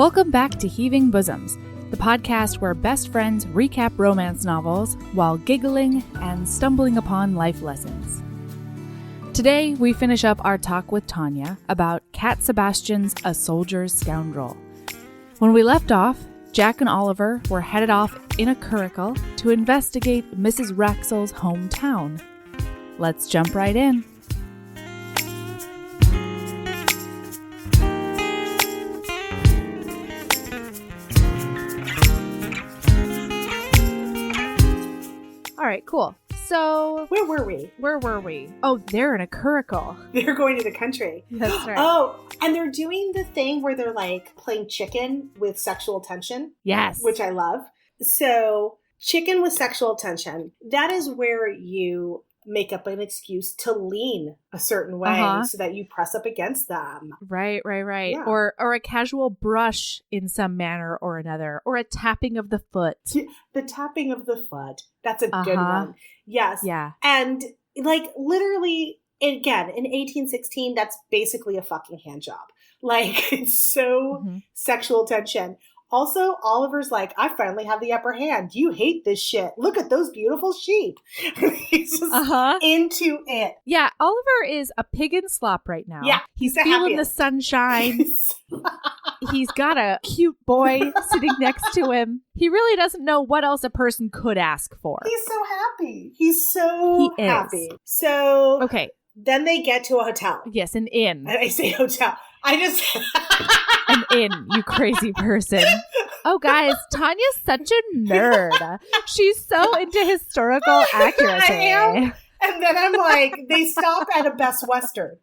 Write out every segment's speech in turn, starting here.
Welcome back to Heaving Bosoms, the podcast where best friends recap romance novels while giggling and stumbling upon life lessons. Today, we finish up our talk with Tanya about Cat Sebastian's A Soldier's Scoundrel. When we left off, Jack and Oliver were headed off in a curricle to investigate Mrs. Raxel's hometown. Let's jump right in. All right, cool. So where were we? Oh, they're in a curricle. They're going to the country. That's right. Oh, and they're doing the thing where they're like playing chicken with sexual tension. Yes. Which I love. So chicken with sexual tension, that is where you make up an excuse to lean a certain way so that you press up against them. Right. Yeah. Or a casual brush in some manner or another, or a tapping of the foot. The tapping of the foot. That's a good one. Yes. Yeah. And like literally, again, in 1816, that's basically a fucking hand job. Like it's so sexual tension. Also, Oliver's like, I finally have the upper hand. You hate this shit. Look at those beautiful sheep. He's just into it. Yeah, Oliver is a pig in slop right now. Yeah, he's feeling the sunshine. He's got a cute boy sitting next to him. He really doesn't know what else a person could ask for. He's so happy. He's so happy. So, okay. Then they get to a hotel. Yes, an inn. I say hotel. I just... An inn, you crazy person. Oh, guys, Tanya's such a nerd. She's so into historical accuracy. I am. And then I'm like, they stop at a Best Western.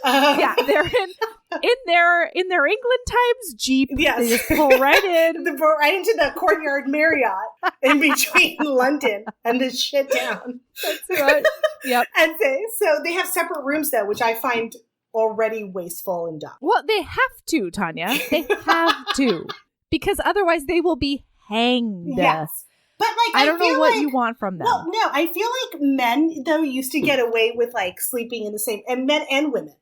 Yeah, they're in their England Times Jeep. Yes. They just pull right in. Right into the Courtyard Marriott in between London and the shit town. That's right. Yep. And so they have separate rooms, though, which I find already wasteful and dumb. Well, they have to, Tanya. They have to. Because otherwise they will be hanged. Yes. But like, I don't know what you want from them. Well, no, I feel like men, though, used to get away with like sleeping in the same, and men and women,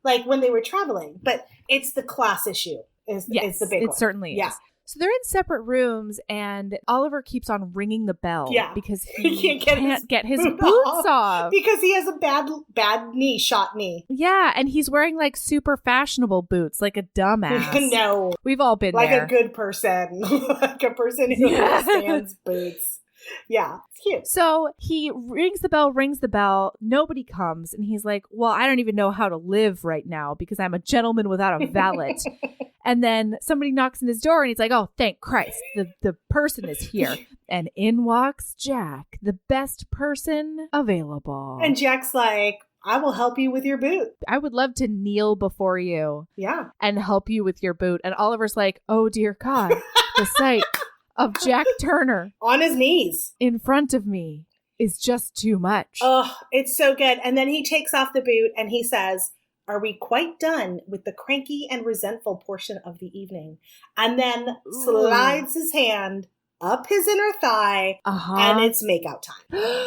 like when they were traveling. But it's the class issue is the big one. It certainly is. Yeah. So they're in separate rooms, and Oliver keeps on ringing the bell because he can't get his boots off. Because he has a bad knee, shot knee. Yeah, and he's wearing like super fashionable boots, like a dumbass. No. We've all been like there. Like a good person. Like a person who understands boots. Yeah, it's cute. So he rings the bell, nobody comes, and he's like, well, I don't even know how to live right now because I'm a gentleman without a valet. And then somebody knocks on his door and he's like, oh, thank Christ, the person is here. And in walks Jack, the best person available. And Jack's like, I will help you with your boot. I would love to kneel before you. Yeah. And help you with your boot. And Oliver's like, oh, dear God, the sight of Jack Turner on his knees in front of me is just too much. Oh, it's so good. And then he takes off the boot and he says, are we quite done with the cranky and resentful portion of the evening? And then slides his hand up his inner thigh and it's makeout time.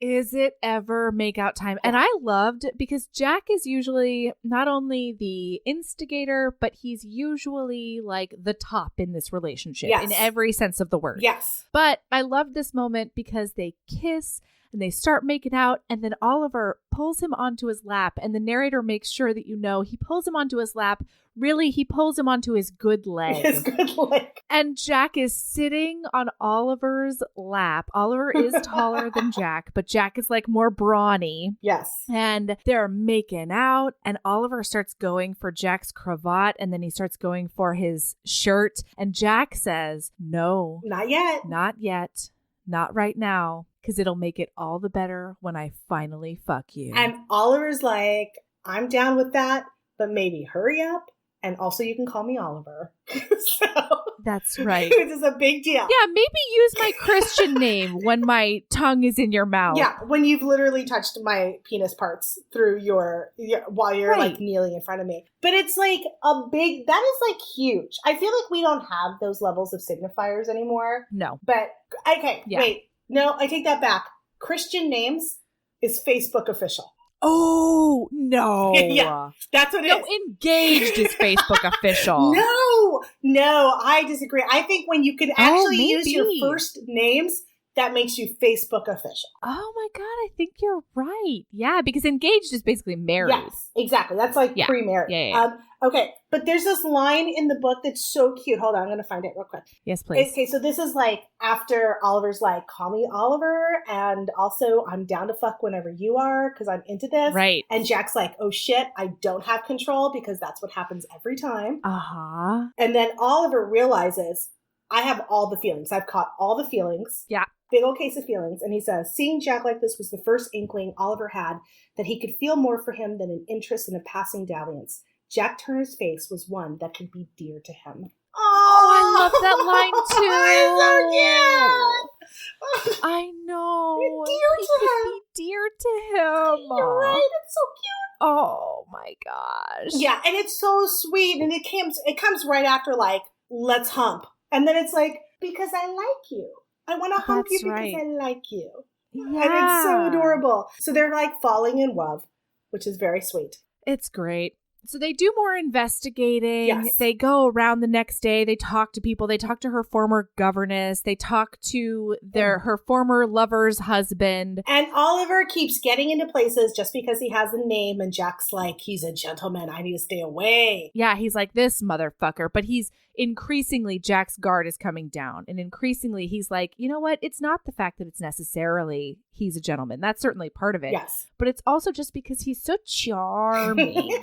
Is it ever makeout time? And I loved, because Jack is usually not only the instigator, but he's usually like the top in this relationship in every sense of the word. Yes. But I loved this moment because they kiss and they start making out, and then Oliver pulls him onto his lap, and the narrator makes sure that you know he pulls him onto his lap. Really, he pulls him onto his good leg. His good leg. And Jack is sitting on Oliver's lap. Oliver is taller than Jack, but Jack is like more brawny. Yes. And they're making out, and Oliver starts going for Jack's cravat, and then he starts going for his shirt. And Jack says, no. Not yet. Not yet. Not right now. Because it'll make it all the better when I finally fuck you. And Oliver's like, I'm down with that, but maybe hurry up. And also you can call me Oliver. So that's right. Which is a big deal. Yeah, maybe use my Christian name when my tongue is in your mouth. Yeah, when you've literally touched my penis parts through your while you're like kneeling in front of me. But it's like that is like huge. I feel like we don't have those levels of signifiers anymore. No. But, okay, wait. No, I take that back. Christian names is Facebook official. Oh, no. Yeah, that's what it is. No, engaged is Facebook official. No, I disagree. I think when you can actually use your maybe. first names, that makes you Facebook official. Oh my God, I think you're right. Yeah, because engaged is basically married. Yes, exactly. That's like pre-married. Yeah. Okay, but there's this line in the book that's so cute. Hold on, I'm going to find it real quick. Yes, please. Okay, so this is like after Oliver's like, call me Oliver, and also I'm down to fuck whenever you are because I'm into this. Right. And Jack's like, oh shit, I don't have control because that's what happens every time. Uh-huh. And then Oliver realizes, I have all the feelings. I've caught all the feelings. Yeah. Big old case of feelings. And he says, seeing Jack like this was the first inkling Oliver had that he could feel more for him than an interest in a passing dalliance. Jack Turner's face was one that could be dear to him. Oh, I love that line too. It's so cute. I know. Dear to him. You're right. It's so cute. Oh my gosh. Yeah, and it's so sweet. And it comes right after like, let's hump. And then it's like, because I like you. I want to hump you because I like you. Yeah. And it's so adorable. So they're like falling in love, which is very sweet. It's great. So they do more investigating. Yes. They go around the next day. They talk to people. They talk to her former governess. They talk to her former lover's husband. And Oliver keeps getting into places just because he has a name. And Jack's like, he's a gentleman. I need to stay away. Yeah, he's like, this motherfucker. But he's increasingly, Jack's guard is coming down. And increasingly, he's like, you know what? It's not the fact that it's necessarily he's a gentleman. That's certainly part of it. Yes. But it's also just because he's so charming.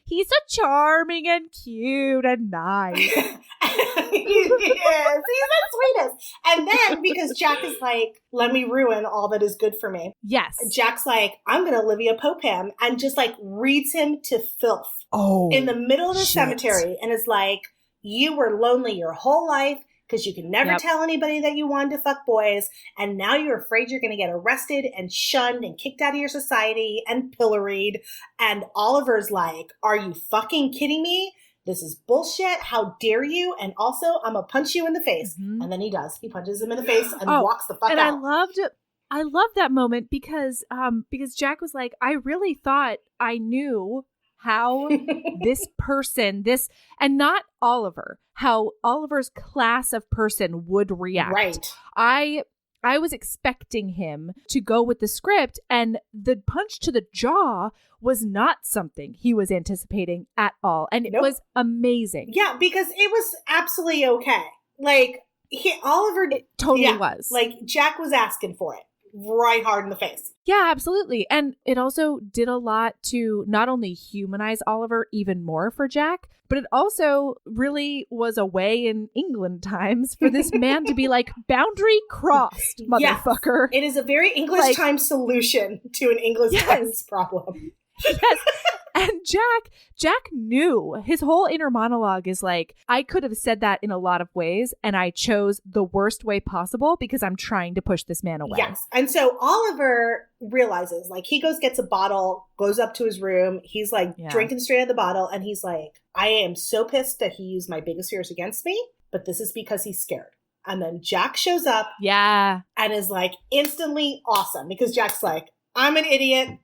He's so charming and cute and nice. He is. He's the sweetest. And then because Jack is like, let me ruin all that is good for me. Yes. Jack's like, I'm going to Olivia Pope him, and just like reads him to filth in the middle of the cemetery and is like, you were lonely your whole life because you could never tell anybody that you wanted to fuck boys. And now you're afraid you're going to get arrested and shunned and kicked out of your society and pilloried. And Oliver's like, are you fucking kidding me? This is bullshit. How dare you? And also, I'm going to punch you in the face. Mm-hmm. And then he does. He punches him in the face and walks the fuck out. And I loved that moment because Jack was like, I really thought I knew how this person, and not Oliver, how Oliver's class of person would react. Right. I was expecting him to go with the script, and the punch to the jaw was not something he was anticipating at all. And it was amazing. Yeah, because it was absolutely okay. Like, Oliver... It totally was. Like, Jack was asking for it. Right hard in the face. Yeah, absolutely. And it also did a lot to not only humanize Oliver even more for Jack, but it also really was a way in England times for this man to be like, boundary crossed, motherfucker. Yes. It is a very English time solution to an English times problem. Yes. And Jack knew. His whole inner monologue is like, I could have said that in a lot of ways, and I chose the worst way possible because I'm trying to push this man away. Yes. And so Oliver realizes, like, he gets a bottle, goes up to his room. He's like drinking straight out of the bottle. And he's like, I am so pissed that he used my biggest fears against me, but this is because he's scared. And then Jack shows up. Yeah. And is like instantly awesome because Jack's like, I'm an idiot.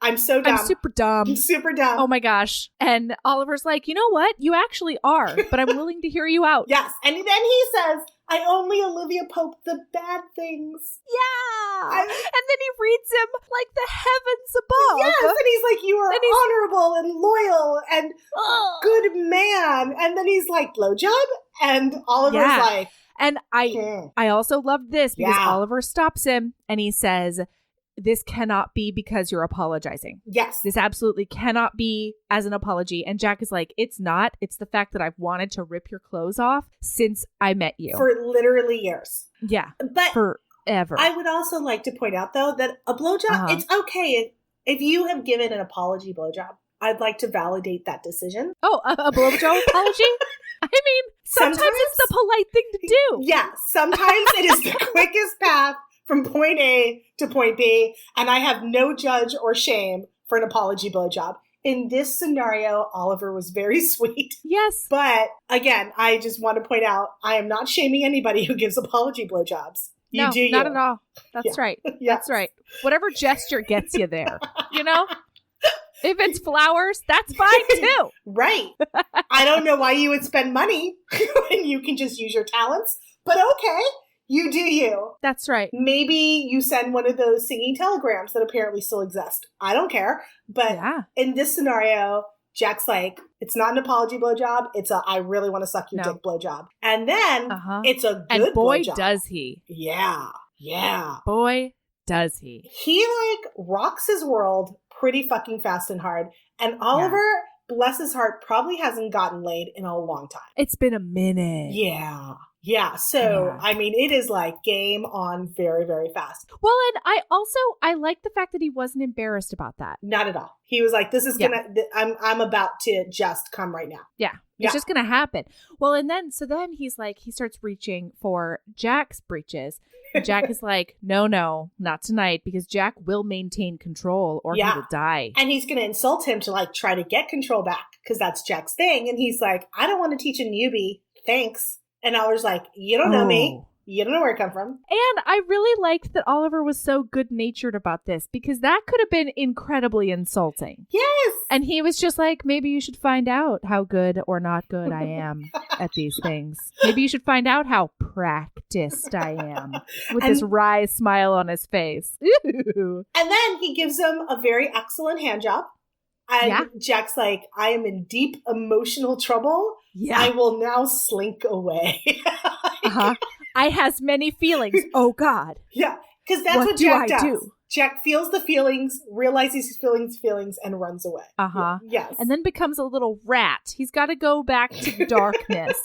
I'm so dumb. I'm super dumb. I'm super dumb. Oh my gosh. And Oliver's like, you know what? You actually are, but I'm willing to hear you out. Yes. And then he says, I only Olivia Pope the bad things. Yeah. And then he reads him like the heavens above. Yes. And he's like, you are honorable and loyal and good man. And then he's like, blowjob? And Oliver's like. And I also loved this because Oliver stops him and he says, this cannot be because you're apologizing. Yes. This absolutely cannot be as an apology. And Jack is like, it's not. It's the fact that I've wanted to rip your clothes off since I met you. For literally years. Yeah. But forever. I would also like to point out, though, that a blowjob, it's okay. If you have given an apology blowjob, I'd like to validate that decision. Oh, a blowjob apology? I mean, sometimes it's the polite thing to do. Yeah. Sometimes it is the quickest path from point A to point B, and I have no judge or shame for an apology blowjob. In this scenario, Oliver was very sweet. Yes. But again, I just want to point out, I am not shaming anybody who gives apology blowjobs. You do you. Not at all. That's right. Yes. That's right. Whatever gesture gets you there, you know? If it's flowers, that's fine too. Right. I don't know why you would spend money when you can just use your talents, but okay. You do you. That's right. Maybe you send one of those singing telegrams that apparently still exist. I don't care. But in this scenario, Jack's like, it's not an apology blowjob. It's a, I really want to suck your dick blowjob. And then it's a good and boy, blowjob. does he. Yeah. Yeah. Boy, does he. He like rocks his world pretty fucking fast and hard. And Oliver, bless his heart, probably hasn't gotten laid in a long time. It's been a minute. Yeah. Yeah. So, I mean, it is like game on very, very fast. Well, and I like the fact that he wasn't embarrassed about that. Not at all. He was like, this is I'm about to just come right now. Yeah. It's just going to happen. Well, and then he's like, he starts reaching for Jack's breeches. And Jack is like, no, not tonight, because Jack will maintain control or he will die. And he's going to insult him to like try to get control back because that's Jack's thing. And he's like, I don't want to teach a newbie. Thanks. And Oliver's like, you don't know me. You don't know where I come from. And I really liked that Oliver was so good-natured about this because that could have been incredibly insulting. Yes. And he was just like, maybe you should find out how good or not good I am at these things. Maybe you should find out how practiced I am. With this wry smile on his face. Ooh. And then he gives him a very excellent hand job. And Jack's like, I am in deep emotional trouble. Yeah. I will now slink away. I has many feelings. Oh, God. Yeah. Because that's what Jack does. Jack feels the feelings, realizes he's feeling his feelings, and runs away. Yes. And then becomes a little rat. He's got to go back to the darkness.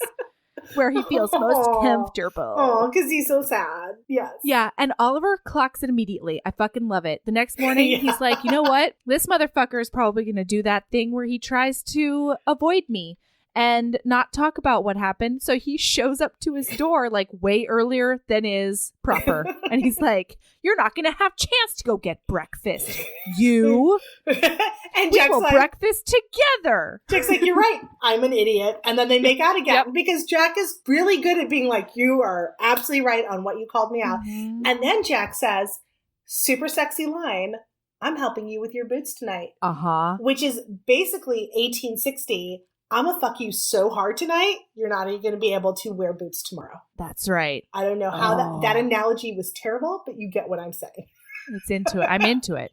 Where he feels most comfortable. Oh, because he's so sad. Yes. Yeah, and Oliver clocks it immediately. I fucking love it. The next morning, he's like, you know what? This motherfucker is probably going to do that thing where he tries to avoid me and not talk about what happened. So he shows up to his door like way earlier than is proper. And he's like, you're not going to have chance to go get breakfast. You. And we will breakfast together. Jack's like, you're right. I'm an idiot. And then they make out again because Jack is really good at being like, you are absolutely right on what you called me out. Mm-hmm. And then Jack says, super sexy line, I'm helping you with your boots tonight. Which is basically 1860. I'm going to fuck you so hard tonight, you're not even going to be able to wear boots tomorrow. That's right. I don't know how that analogy was terrible, but you get what I'm saying. It's into it. I'm into it.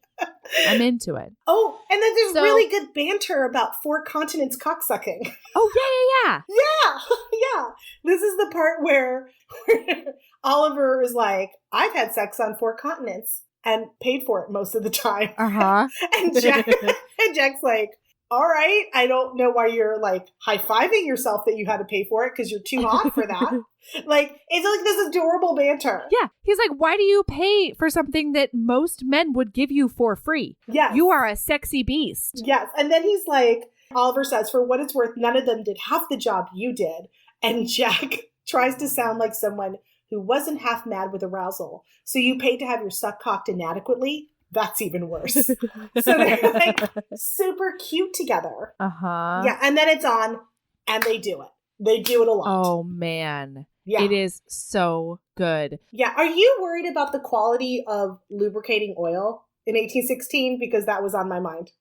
I'm into it. Oh, and then there's really good banter about 4 continents cocksucking. Oh, yeah. Yeah. This is the part where Oliver is like, I've had sex on 4 continents and paid for it most of the time. And Jack's like, all right, I don't know why you're like high-fiving yourself that you had to pay for it because you're too hot for that. Like, it's like this adorable banter. Yeah. He's like, why do you pay for something that most men would give you for free? Yes. You are a sexy beast. Yes. And then he's like, Oliver says, for what it's worth, none of them did half the job you did. And Jack tries to sound like someone who wasn't half mad with arousal. So you paid to have your suck cocked inadequately? That's even worse. So they're like super cute together. Yeah. And then it's on and they do it. They do it a lot. Oh, man. Yeah. It is so good. Yeah. Are you worried about the quality of lubricating oil in 1816? Because that was on my mind.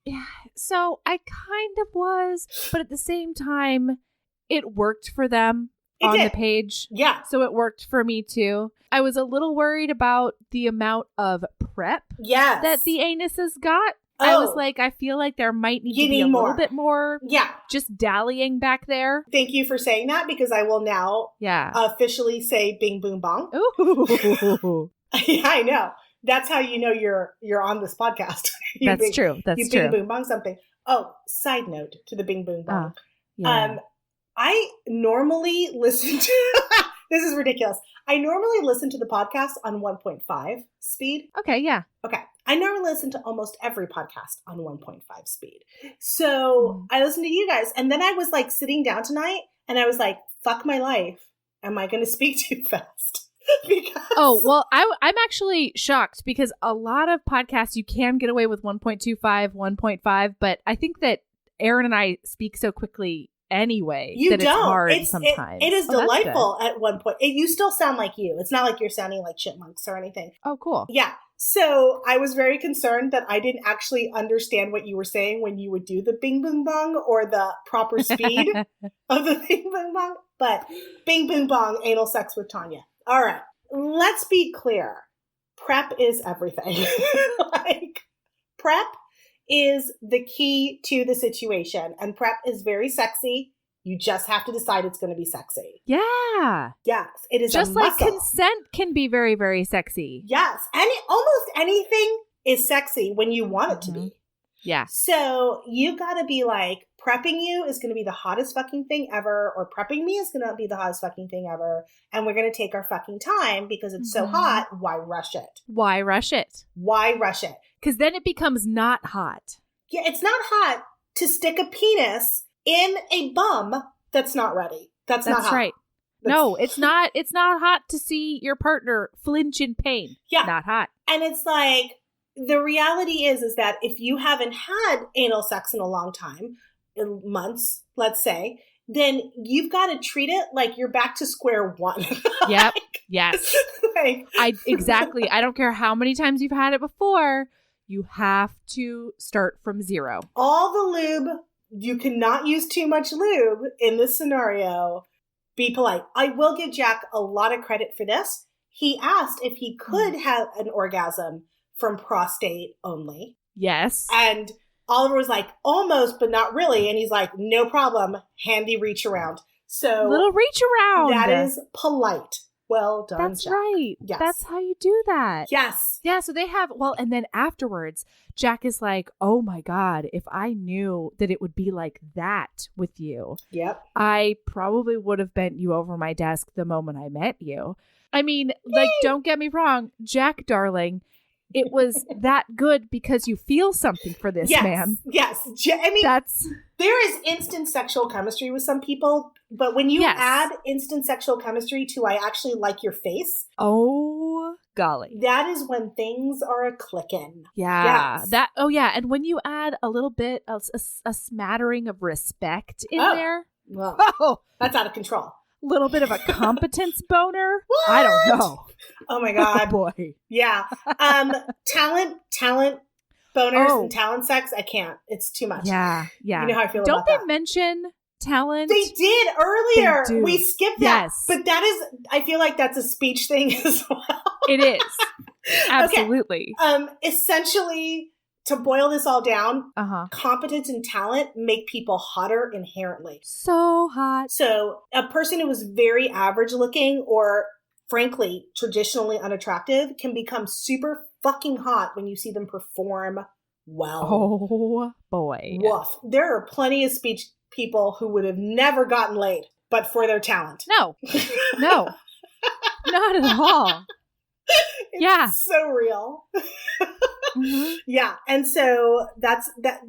Yeah. So I kind of was. But at the same time, it worked for them. The page. Yeah. So it worked for me too. I was a little worried about the amount of prep that the anuses got. I was like, I feel like there might need to be a little bit more just dallying back there. Thank you for saying that because I will now officially say bing boom bong. Ooh. Yeah, I know. That's how you know you're on this podcast. That's true. You bing boom bong something. Oh, side note to the bing boom bong. I normally listen to, this is ridiculous. I normally listen to the podcast on 1.5 speed. Okay, yeah. Okay. I normally listen to almost every podcast on 1.5 speed. So I listened to you guys. And then I was like sitting down tonight and I was like, fuck my life. Am I going to speak too fast? Well, I'm actually shocked because a lot of podcasts you can get away with 1.25, 1.5. But I think that Aaron and I speak so quickly anyway. You that don't. It's hard sometimes. It is delightful at one point. You still sound like you. It's not like you're sounding like chipmunks or anything. Oh, cool. Yeah. So I was very concerned that I didn't actually understand what you were saying when you would do the bing boom bong or the proper speed of the bing boom bong. But bing boom bong, anal sex with Tanya. All right. Let's be clear. Prep is everything. Like, prep is the key to the situation. And prep is very sexy. You just have to decide it's going to be sexy. Yeah. Yes. It is just a like muscle. consent can be very, very sexy. Yes. Almost anything is sexy when you want it to be. Yeah. So you got to be like, prepping you is going to be the hottest fucking thing ever, or prepping me is going to be the hottest fucking thing ever. And we're going to take our fucking time because it's so hot. Why rush it? Why rush it? Why rush it? Because then it becomes not hot. Yeah, it's not hot to stick a penis in a bum that's not ready. That's not hot. Right. No, it's not. It's not hot to see your partner flinch in pain. Yeah. Not hot. And it's like, the reality is that if you haven't had anal sex in a long time, in months, let's say, then you've got to treat it like you're back to square one. Yep. Yes. Exactly. I don't care how many times you've had it before. You have to start from zero. All the lube, you cannot use too much lube in this scenario. Be polite. I will give Jack a lot of credit for this. He asked if he could have an orgasm from prostate only. Yes. And Oliver was like, almost, but not really. And he's like, no problem. Handy reach around. So little reach around. That is polite. Well done, That's Jack. right. Yes. That's how you do that. Yes. Yeah. So they have, and then afterwards, Jack is like, oh my God, if I knew that it would be like that with you, yep, I probably would have bent you over my desk the moment I met you. I mean, like, don't get me wrong, Jack, darling, it was that good because you feel something for this man. Yes. I mean, there is instant sexual chemistry with some people, but when you add instant sexual chemistry to I actually like your face. Oh, golly. That is when things are a clicking. Yeah. Yes. And when you add a little bit of a smattering of respect in there. Well, that's out of control. Little bit of a competence boner. What? I don't know. Oh my God. Oh boy. Yeah. Talent boners and talent sex. I can't. It's too much. Yeah. Yeah. You know how I feel don't about that. Don't they mention talent? They did earlier. They do. We skipped that. Yes. But that is, I feel like that's a speech thing as well. It is. Absolutely. Okay. Essentially, to boil this all down, competence and talent make people hotter inherently. So hot. So a person who is very average looking or frankly traditionally unattractive can become super fucking hot when you see them perform well. Oh boy. Woof. There are plenty of speech people who would have never gotten laid, but for their talent. No. Not at all. It's so real. Mm-hmm. Yeah. And so that's that.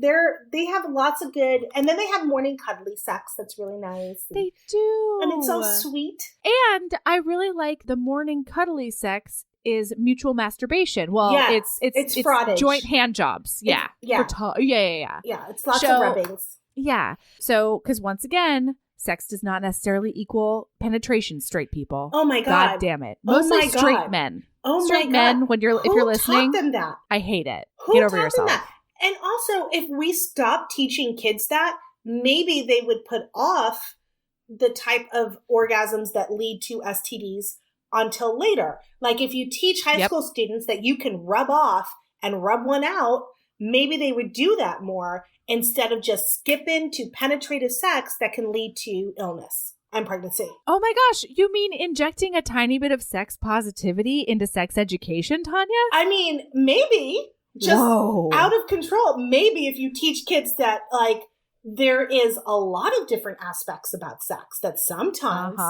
They have lots of good, and then they have morning cuddly sex. That's really nice. They do. And it's so sweet. And I really like the morning cuddly sex is mutual masturbation. Well, it's fraudage. Joint hand jobs. Yeah. Yeah. Yeah. It's lots of rubbings. Yeah. So, because once again, sex does not necessarily equal penetration, straight people. Oh my God. God damn it. Mostly straight men. Oh straight my men, God. if you're listening. Who taught them that? I hate it. Who Get over taught yourself. them that? And also, if we stop teaching kids that, maybe they would put off the type of orgasms that lead to STDs until later. Like if you teach high school students that you can rub off and rub one out, maybe they would do that more instead of just skipping to penetrative sex that can lead to illness and pregnancy. Oh my gosh. You mean injecting a tiny bit of sex positivity into sex education, Tanya? I mean, maybe. Just out of control. Maybe if you teach kids that, like, there is a lot of different aspects about sex, that sometimes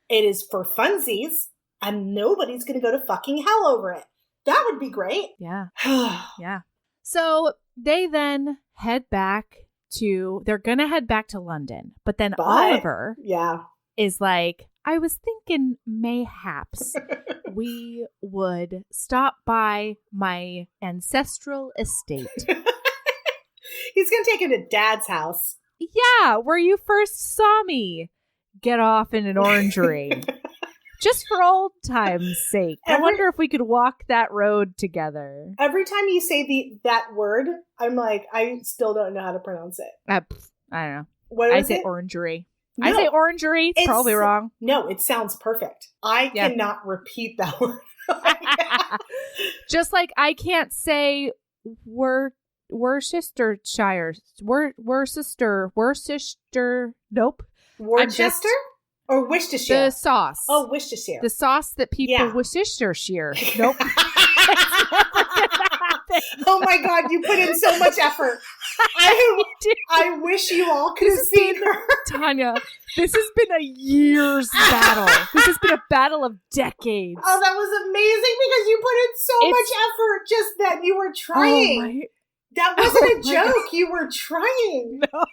it is for funsies and nobody's going to go to fucking hell over it. That would be great. Yeah. Yeah. So they then they're going to head back to London. But then Oliver is like, I was thinking mayhaps we would stop by my ancestral estate. He's going to take him to Dad's house. Yeah, where you first saw me get off in an orangery. Just for old time's sake. I wonder if we could walk that road together. Every time you say that word, I'm like, I still don't know how to pronounce it. I don't know. What is I say it? orangery. No, I say orangery. It's probably wrong. No, it sounds perfect. I cannot repeat that word. Just like I can't say Worcestershire. Worcester. Nope. Worcester? Or Worcestershire? The sauce. Oh, Worcestershire. The sauce that people Worcestershire. Nope. Oh my God, you put in so much effort. I wish you all could have seen her. Tanya, this has been a year's battle. This has been a battle of decades. Oh, that was amazing because you put in so much effort just that you were trying. That wasn't a joke. You were trying. No.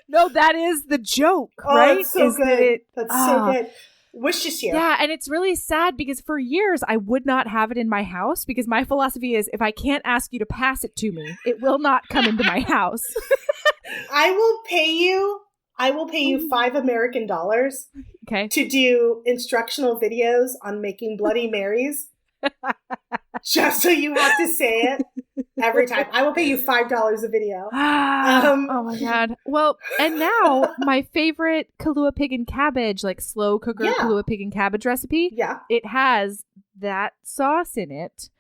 No, that is the joke, right? That's so good. That's so good. Worcestershire. Yeah, and it's really sad because for years I would not have it in my house because my philosophy is if I can't ask you to pass it to me, it will not come into my house. I will pay you $5 American to do instructional videos on making Bloody Marys. Just so you have to say it every time. I will pay you $5 a video. Oh my God. Well, and now my favorite Kahlua pig and cabbage, like slow cooker Kahlua pig and cabbage recipe. Yeah. It has that sauce in it.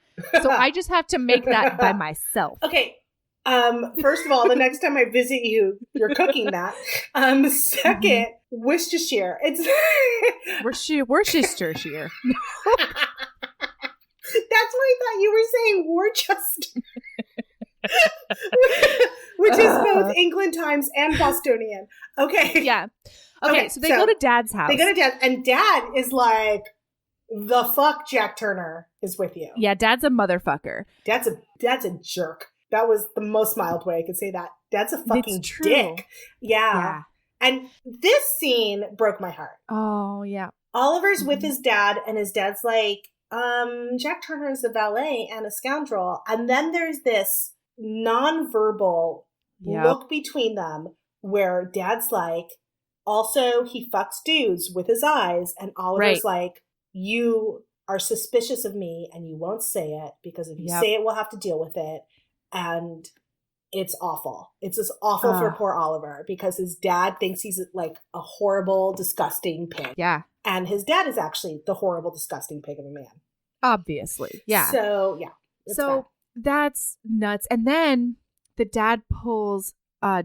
So I just have to make that by myself. Okay. First of all, the next time I visit you, you're cooking that. Second, Worcestershire. It's Worcestershire. That's why I thought you were saying Worcester. Which is both England Times and Bostonian. Okay. Yeah. Okay, so they go to Dad's house. They go to Dad, and Dad is like, the fuck Jack Turner is with you. Yeah, Dad's a motherfucker. Dad's a jerk. That was the most mild way I could say that. Dad's a fucking dick. Yeah. And this scene broke my heart. Oh, yeah. Oliver's with his dad, and his dad's like, Jack Turner is a valet and a scoundrel. And then there's this nonverbal look between them where Dad's like, also, he fucks dudes with his eyes. And Oliver's like, you are suspicious of me and you won't say it because if you say it, we'll have to deal with it. And it's awful. It's just awful for poor Oliver because his dad thinks he's like a horrible, disgusting pig. Yeah. And his dad is actually the horrible, disgusting pig of a man. Obviously. Yeah. So, yeah. So that's nuts. And then the dad pulls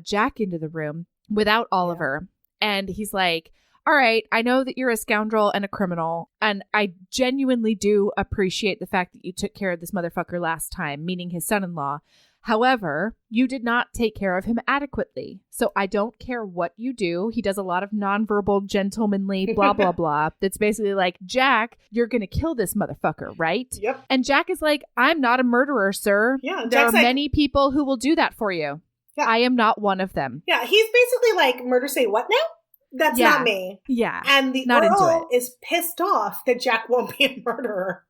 Jack into the room without Oliver. And he's like, all right, I know that you're a scoundrel and a criminal. And I genuinely do appreciate the fact that you took care of this motherfucker last time, meaning his son-in-law. However, you did not take care of him adequately. So I don't care what you do. He does a lot of nonverbal, gentlemanly, blah, blah, blah. That's basically like, Jack, you're going to kill this motherfucker, right? Yep. And Jack is like, I'm not a murderer, sir. Yeah, there are many people who will do that for you. Yeah. I am not one of them. Yeah, he's basically like, murder say what now? That's not me. Yeah. And the Earl is pissed off that Jack won't be a murderer.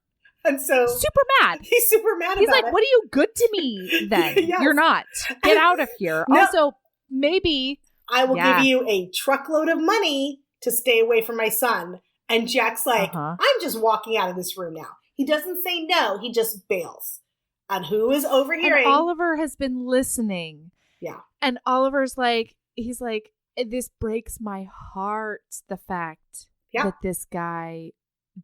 And so super mad. He's super mad He's about like, it. what are you good to me then? Yes. You're not. Get out of here. No. Also, maybe I will give you a truckload of money to stay away from my son. And Jack's like, I'm just walking out of this room now. He doesn't say no. He just bails. And who is overhearing? And Oliver has been listening. Yeah. And Oliver's like, he's like, this breaks my heart, the fact that this guy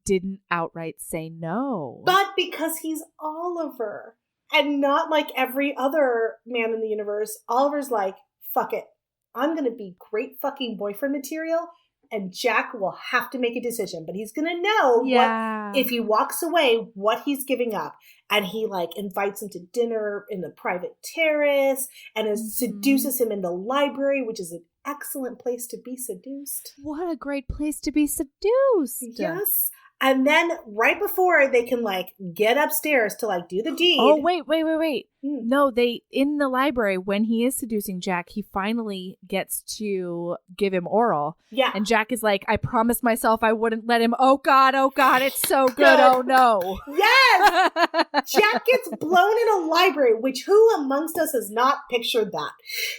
didn't outright say no. But because he's Oliver and not like every other man in the universe, Oliver's like, fuck it. I'm going to be great fucking boyfriend material and Jack will have to make a decision, but he's going to know what, if he walks away, what he's giving up. And he like invites him to dinner in the private terrace and seduces him in the library, which is an excellent place to be seduced. What a great place to be seduced. Yes. And then right before they can like get upstairs to like do the deed. Oh, wait. No, in the library, when he is seducing Jack, he finally gets to give him oral. Yeah. And Jack is like, I promised myself I wouldn't let him. Oh God, it's so good. Oh no. Yes. Jack gets blown in a library, which who amongst us has not pictured that?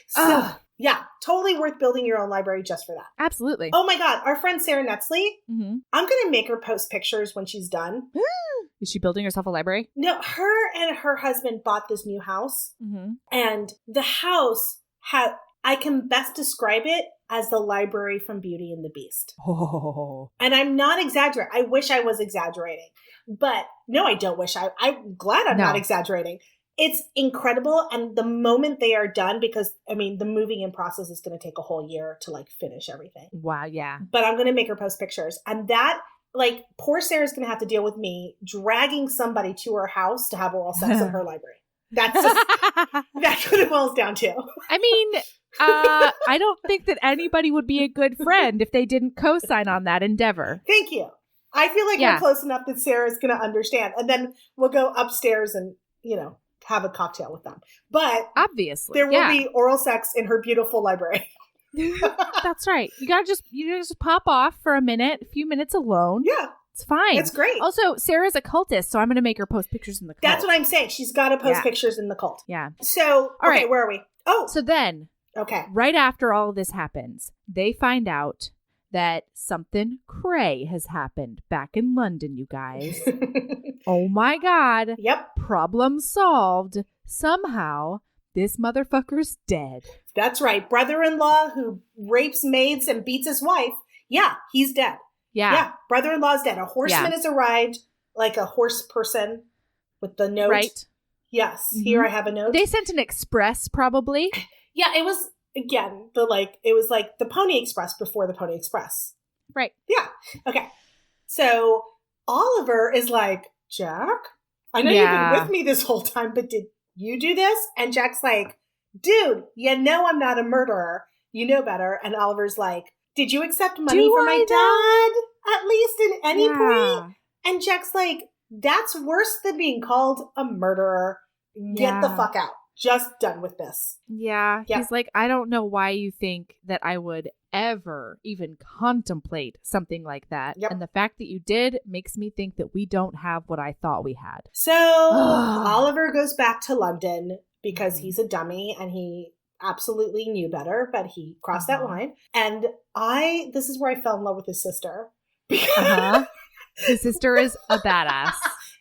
So Yeah, totally worth building your own library just for that. Absolutely. Oh my God, our friend Sara Netzley, I'm going to make her post pictures when she's done. Is she building herself a library? No, her and her husband bought this new house. And the house had, I can best describe it as the library from Beauty and the Beast. Oh. And I'm not exaggerating. I wish I was exaggerating. But no, I don't wish. I'm glad I'm not exaggerating. It's incredible. And the moment they are done, because I mean, the moving in process is going to take a whole year to like finish everything. Wow. Yeah. But I'm going to make her post pictures. And that, like, poor Sarah's going to have to deal with me dragging somebody to her house to have oral sex in her library. That's what it boils down to. I mean, I don't think that anybody would be a good friend if they didn't co-sign on that endeavor. Thank you. I feel like we're close enough that Sarah's going to understand. And then we'll go upstairs and, you know, have a cocktail with them. But obviously, there will be oral sex in her beautiful library. That's right. You gotta just pop off for a few minutes alone. Yeah. It's fine. It's great. Also, Sarah's a cultist, so I'm going to make her post pictures in the cult. That's what I'm saying. She's got to post pictures in the cult. Yeah. So, all right, where are we? Oh. So then, right after all of this happens, they find out that something cray has happened back in London, you guys. Oh my God. Yep. Problem solved. Somehow, this motherfucker's dead. That's right. Brother-in-law who rapes maids and beats his wife. Yeah, he's dead. Yeah. Brother-in-law's dead. A horseman has arrived, like a horse person with the note. Right. Yes. Here I have a note. They sent an express, probably. Yeah, it was, again, it was like the Pony Express before the Pony Express. Right. Yeah. Okay. So Oliver is like, Jack, I know you've been with me this whole time, but did you do this? And Jack's like, dude, you know I'm not a murderer. You know better. And Oliver's like, did you accept money from my dad, at least in any point? And Jack's like, that's worse than being called a murderer. Get the fuck out. Just done with this. Yeah. Yep. He's like, I don't know why you think that I would ever even contemplate something like that. Yep. And the fact that you did makes me think that we don't have what I thought we had. So Oliver goes back to London because he's a dummy and he absolutely knew better, but he crossed that line. And this is where I fell in love with his sister. His sister is a badass.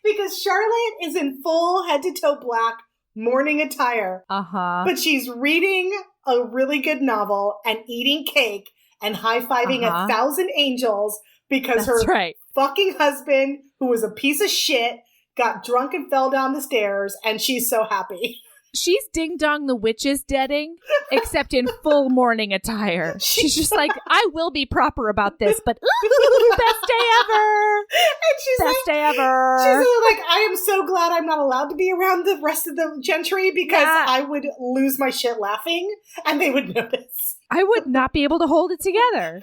Because Charlotte is in full head to toe black morning attire. But she's reading a really good novel and eating cake and high-fiving 1,000 angels because her fucking husband, who was a piece of shit, got drunk and fell down the stairs, and she's so happy. She's Ding Dong the Witch's deading, except in full morning attire. She's just like, I will be proper about this, but ooh, best day ever. And she's best day ever. She's like, I am so glad I'm not allowed to be around the rest of the gentry because I would lose my shit laughing and they would notice. I would not be able to hold it together.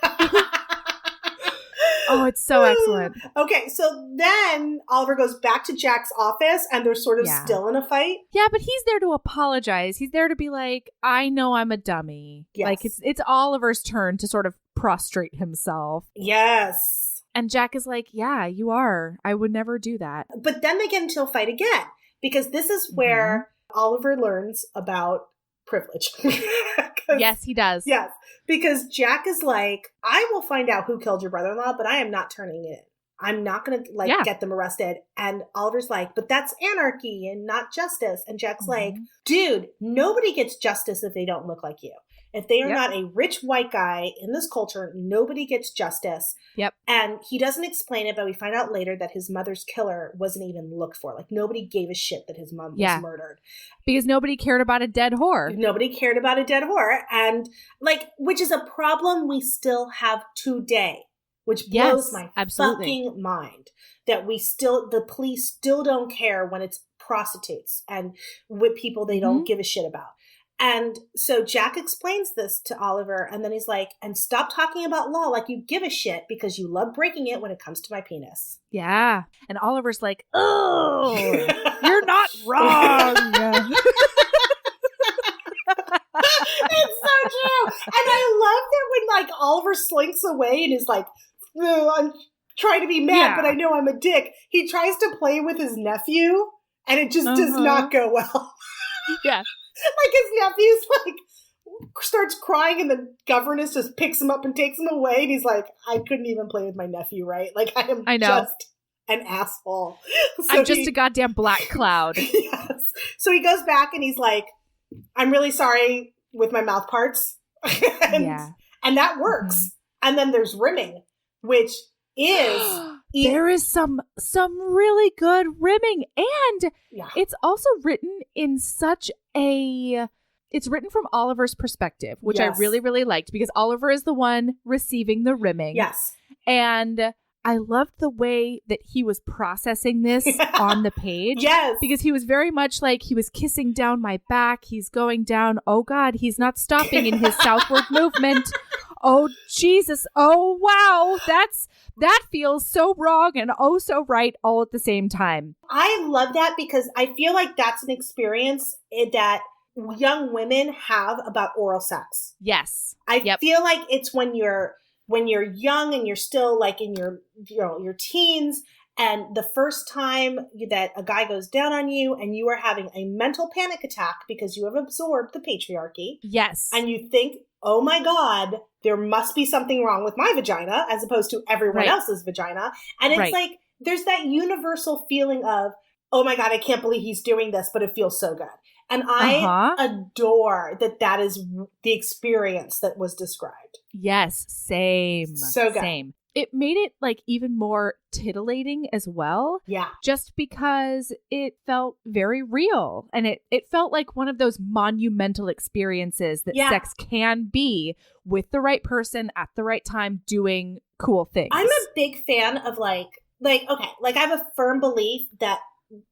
Oh, it's so excellent. Okay, so then Oliver goes back to Jack's office and they're sort of still in a fight. Yeah, but he's there to apologize. He's there to be like, I know I'm a dummy. Yes. Like, it's Oliver's turn to sort of prostrate himself. Yes. And Jack is like, yeah, you are. I would never do that. But then they get into a fight again because this is where Oliver learns about privilege. Yes, he does. Yes. Because Jack is like, I will find out who killed your brother-in-law, but I am not turning it in. I'm not going to get them arrested. And Oliver's like, but that's anarchy and not justice. And Jack's like, dude, nobody gets justice if they don't look like you. If they are not a rich white guy in this culture, nobody gets justice. Yep. And he doesn't explain it, but we find out later that his mother's killer wasn't even looked for. Like, nobody gave a shit that his mom was murdered. Because nobody cared about a dead whore. Nobody cared about a dead whore. And, like, which is a problem we still have today. Which blows my fucking mind. That the police still don't care when it's prostitutes and with people they don't give a shit about. And so Jack explains this to Oliver, and then he's like, and stop talking about law like you give a shit because you love breaking it when it comes to my penis. Yeah. And Oliver's like, oh, you're not wrong. It's so true. And I love that when, like, Oliver slinks away and is like, no, I'm trying to be mad, but I know I'm a dick. He tries to play with his nephew, and it just does not go well. Yeah. Like, his nephew's like, starts crying, and the governess just picks him up and takes him away. And he's like, I couldn't even play with my nephew, right? Like, I know. Just an asshole. So I'm just a goddamn black cloud. Yes. So he goes back and he's like, I'm really sorry with my mouth parts. And that works. Mm-hmm. And then there's rimming, which is... There is some really good rimming. And it's also written in such a... It's written from Oliver's perspective, which I really, really liked, because Oliver is the one receiving the rimming. Yes. And I loved the way that he was processing this on the page. Yes. Because he was very much like, he was kissing down my back. He's going down. Oh, God, he's not stopping in his southward movement. Oh, Jesus. Oh, wow. That feels so wrong and oh, so right all at the same time. I love that, because I feel like that's an experience that young women have about oral sex. Yes. I feel like it's when you're young and you're still like in your teens, and the first time that a guy goes down on you and you are having a mental panic attack because you have absorbed the patriarchy. Yes. And you think, oh my God, there must be something wrong with my vagina as opposed to everyone else's vagina. And it's like, there's that universal feeling of, oh my God, I can't believe he's doing this, but it feels so good. And I adore that is the experience that was described. Yes, same. So good. Same. It made it like even more titillating as well. Yeah. Just because it felt very real. And it felt like one of those monumental experiences that sex can be with the right person at the right time doing cool things. I'm a big fan of I have a firm belief that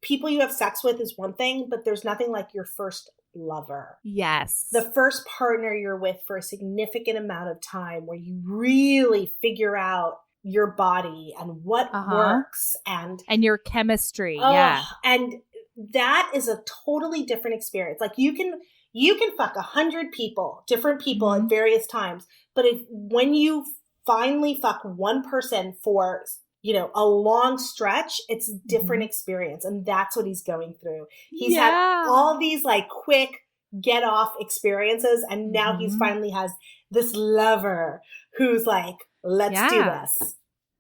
people you have sex with is one thing, but there's nothing like your first lover. Yes. The first partner you're with for a significant amount of time, where you really figure out your body and what works and your chemistry. And that is a totally different experience. Like you can fuck 100 people, different people at various times, but when you finally fuck one person for a long stretch, it's a different experience. And that's what he's going through. He's had all these like quick get off experiences. And now he's finally has this lover who's like, let's do this.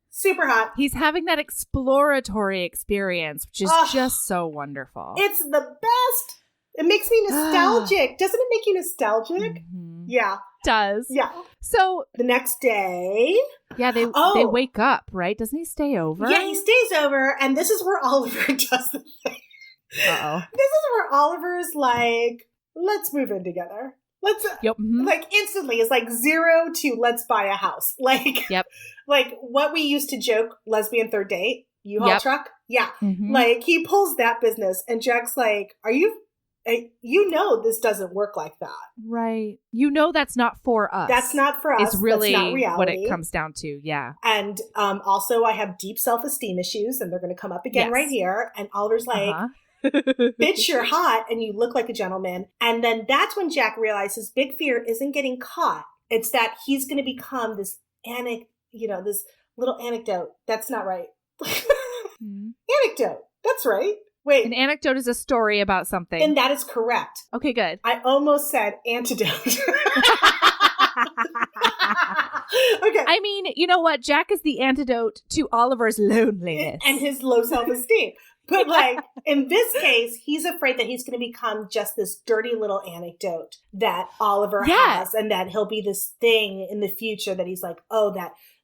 Super hot. He's having that exploratory experience, which is just so wonderful. It's the best. It makes me nostalgic. Doesn't it make you nostalgic? Mm-hmm. Yeah. Does. Yeah. So the next day. Yeah, they wake up, right? Doesn't he stay over? Yeah, he stays over, and this is where Oliver does the thing. Uh-oh. This is where Oliver's like, let's move in together. Let's like instantly it's like 0 to let's buy a house. Like like what we used to joke, lesbian third date, U-Haul truck. Yeah. Mm-hmm. Like he pulls that business, and Jack's like, are you this doesn't work like that. Right. That's not for us. That's not for us. Is really that's not reality. What it comes down to. Yeah. And also I have deep self-esteem issues, and they're going to come up again right here. And Oliver's like, bitch, you're hot and you look like a gentleman. And then that's when Jack realizes big fear isn't getting caught. It's that he's going to become this this little anecdote. That's not right. Anecdote. That's right. Wait. An anecdote is a story about something. And that is correct. Okay, good. I almost said antidote. Okay. I mean, you know what? Jack is the antidote to Oliver's loneliness. And his low self-esteem. But like, in this case, he's afraid that he's going to become just this dirty little anecdote that Oliver has, and that he'll be this thing in the future that he's like, oh,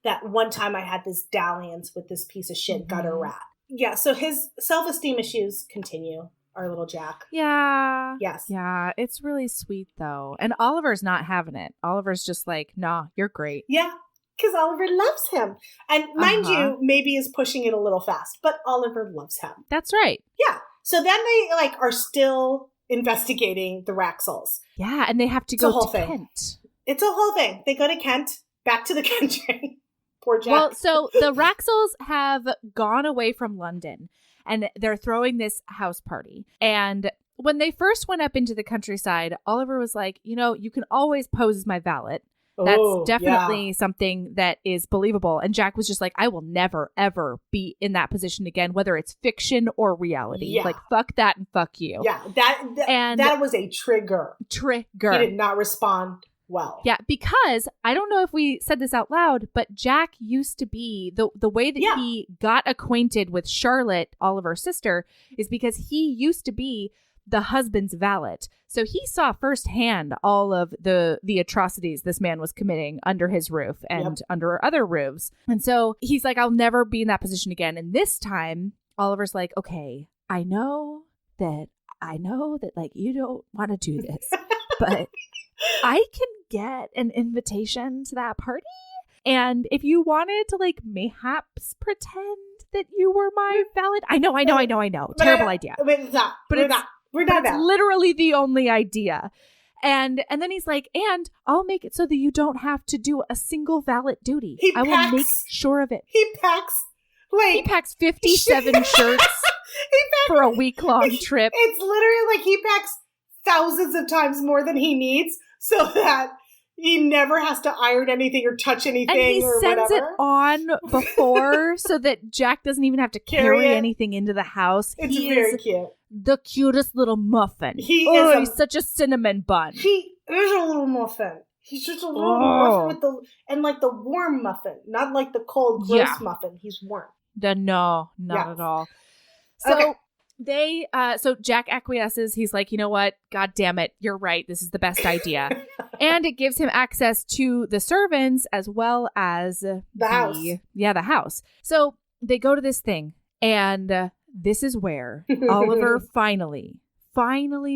that one time I had this dalliance with this piece of shit gutter rat. Yeah, so his self-esteem issues continue, our little Jack. Yeah. Yes. Yeah, it's really sweet, though. And Oliver's not having it. Oliver's just like, nah, you're great. Yeah, because Oliver loves him. And mind you, maybe is pushing it a little fast, but Oliver loves him. That's right. Yeah. So then they are still investigating the Raxels. Yeah, and they have to go to Kent. It's a whole thing. They go to Kent, back to the country. Poor Jack. Well, so the Raxels have gone away from London, and they're throwing this house party. And when they first went up into the countryside, Oliver was like, you can always pose as my valet. That's definitely something that is believable. And Jack was just like, I will never, ever be in that position again, whether it's fiction or reality. Yeah. Like, fuck that and fuck you. Yeah, that was a trigger. He did not respond well. Yeah, because I don't know if we said this out loud, but Jack used to be, the way that he got acquainted with Charlotte, Oliver's sister, is because he used to be the husband's valet. So he saw firsthand all of the atrocities this man was committing under his roof and under other roofs. And so he's like, I'll never be in that position again. And this time, Oliver's like, okay, I know that like you don't want to do this, but I can get an invitation to that party. And if you wanted to like mayhaps pretend that you were my valet, I know. Terrible idea. We're not that. Literally the only idea. And then he's like, and I'll make it so that you don't have to do a single valet duty. I will make sure of it. He packs 57 shirts for a week-long trip. It's literally like he packs thousands of times more than he needs so that he never has to iron anything or touch anything or whatever. And he sends it on before so that Jack doesn't even have to carry anything into the house. It's very cute. The cutest little muffin. He's such a cinnamon bun. He is a little muffin. He's just a little muffin with the warm muffin, not like the cold, gross muffin. He's warm. Not at all. So so Jack acquiesces. He's like, you know what? God damn it. You're right. This is the best idea. And it gives him access to the servants as well as the house. Yeah, the house. So they go to this thing, and this is where Oliver finally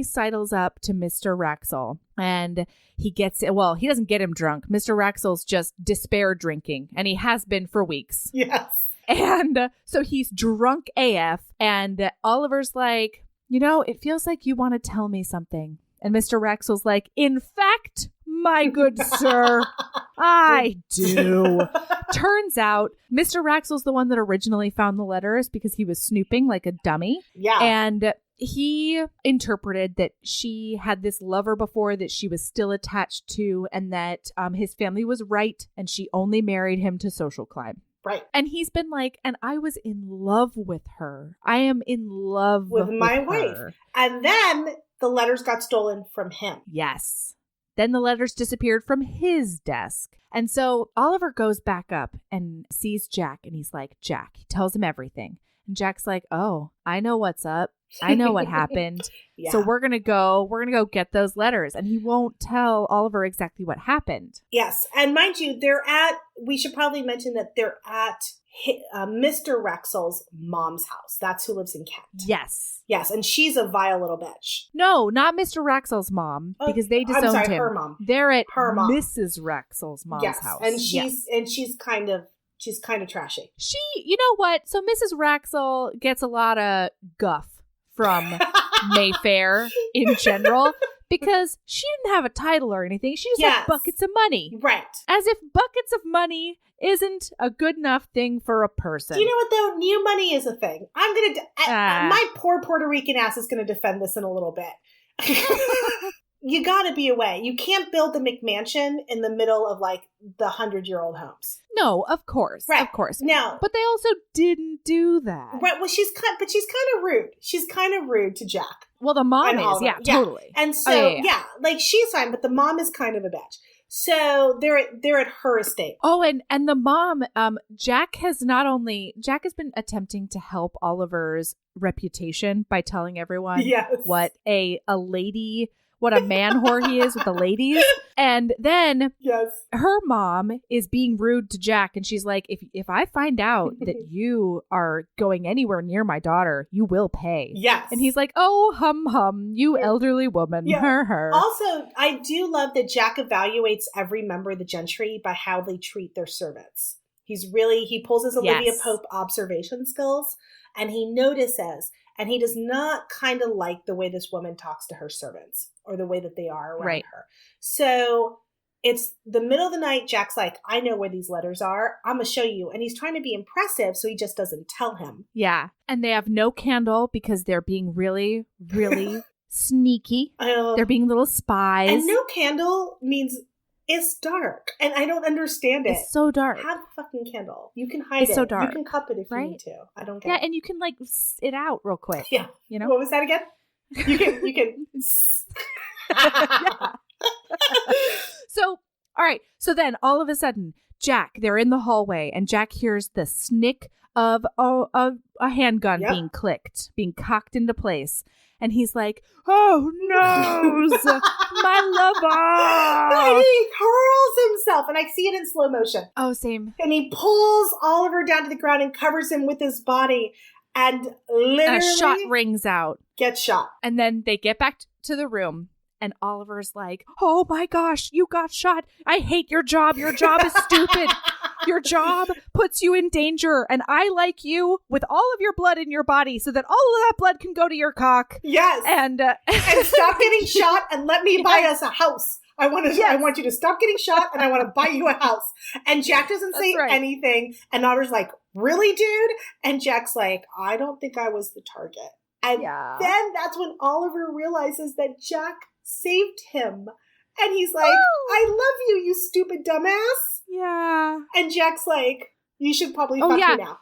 sidles up to Mr. Raxel, and he gets it. Well, he doesn't get him drunk. Mr. Raxel's just despair drinking, and he has been for weeks. Yes. And so he's drunk AF, and Oliver's like, you know, it feels like you want to tell me something. And Mr. Raxel's like, in fact, my good sir, I do. Turns out Mr. Raxel's the one that originally found the letters because he was snooping like a dummy. Yeah. And he interpreted that she had this lover before that she was still attached to, and that his family was right, and she only married him to social climb. Right. And he's been like, and I was in love with her. I am in love with my wife. And then the letters got stolen from him. Yes. Then the letters disappeared from his desk. And so Oliver goes back up and sees Jack, and he's like, Jack. He tells him everything. And Jack's like, oh, I know what's up. I know what happened. Yeah. So we're going to go get those letters. And he won't tell Oliver exactly what happened. Yes. And mind you, we should probably mention that they're at Mr. Raxel's mom's house. That's who lives in Kent. Yes. Yes. And she's a vile little bitch. No, not Mr. Raxel's mom, because they disowned him. Her mom. They're at her mom. Mrs. Raxel's mom's house. And she's kind of trashy. You know what? So Mrs. Raxel gets a lot of guff from Mayfair in general, because she didn't have a title or anything. She just had buckets of money. Right. As if buckets of money isn't a good enough thing for a person. Do you know what, though? New money is a thing. My poor Puerto Rican ass is going to defend this in a little bit. You got to be away. You can't build the McMansion in the middle of like the 100-year-old homes. No, of course. Right. Of course. Now, but they also didn't do that. Right. Well, she's kind of rude. She's kind of rude to Jack. Well, the mom is. Yeah, totally. And so, like she's fine, but the mom is kind of a bitch. So they're at her estate. Oh, and the mom, Jack has been attempting to help Oliver's reputation by telling everyone what a lady, what a man whore he is with the ladies. And then her mom is being rude to Jack, and she's like, if I find out that you are going anywhere near my daughter, you will pay. Yes. And he's like, oh, hum, you elderly woman. Yeah. Her. Also, I do love that Jack evaluates every member of the gentry by how they treat their servants. He pulls his Olivia Pope observation skills, and he notices, and he does not kind of like the way this woman talks to her servants or the way that they are around her. So it's the middle of the night. Jack's like, I know where these letters are. I'm going to show you. And he's trying to be impressive, so he just doesn't tell him. Yeah. And they have no candle because they're being really, really sneaky. They're being little spies. And no candle means is dark, and I don't understand it. It's so dark. Have a fucking candle. You can hide it. So dark. You can cup it if you need to. I don't get it. Yeah, and you can like it out real quick. Yeah. You know? What was that again? You can. So, all right. So then all of a sudden, Jack, they're in the hallway, and Jack hears the snick of a handgun being clicked, being cocked into place. And he's like, oh no, my lover. And he hurls himself, and I see it in slow motion. Oh, same. And he pulls Oliver down to the ground and covers him with his body, and literally a shot rings out. Gets shot. And then they get back to the room, and Oliver's like, oh my gosh, you got shot. I hate your job. Your job is stupid. Your job puts you in danger, and I like you with all of your blood in your body so that all of that blood can go to your cock. Yes. And stop getting shot and let me buy us a house. I want you to stop getting shot, and I want to buy you a house. And Jack doesn't say anything. And Oliver's like, really, dude? And Jack's like, I don't think I was the target. And then that's when Oliver realizes that Jack saved him. And he's like, I love you, you stupid dumbass. Yeah. And Jack's like, you should probably fuck me now.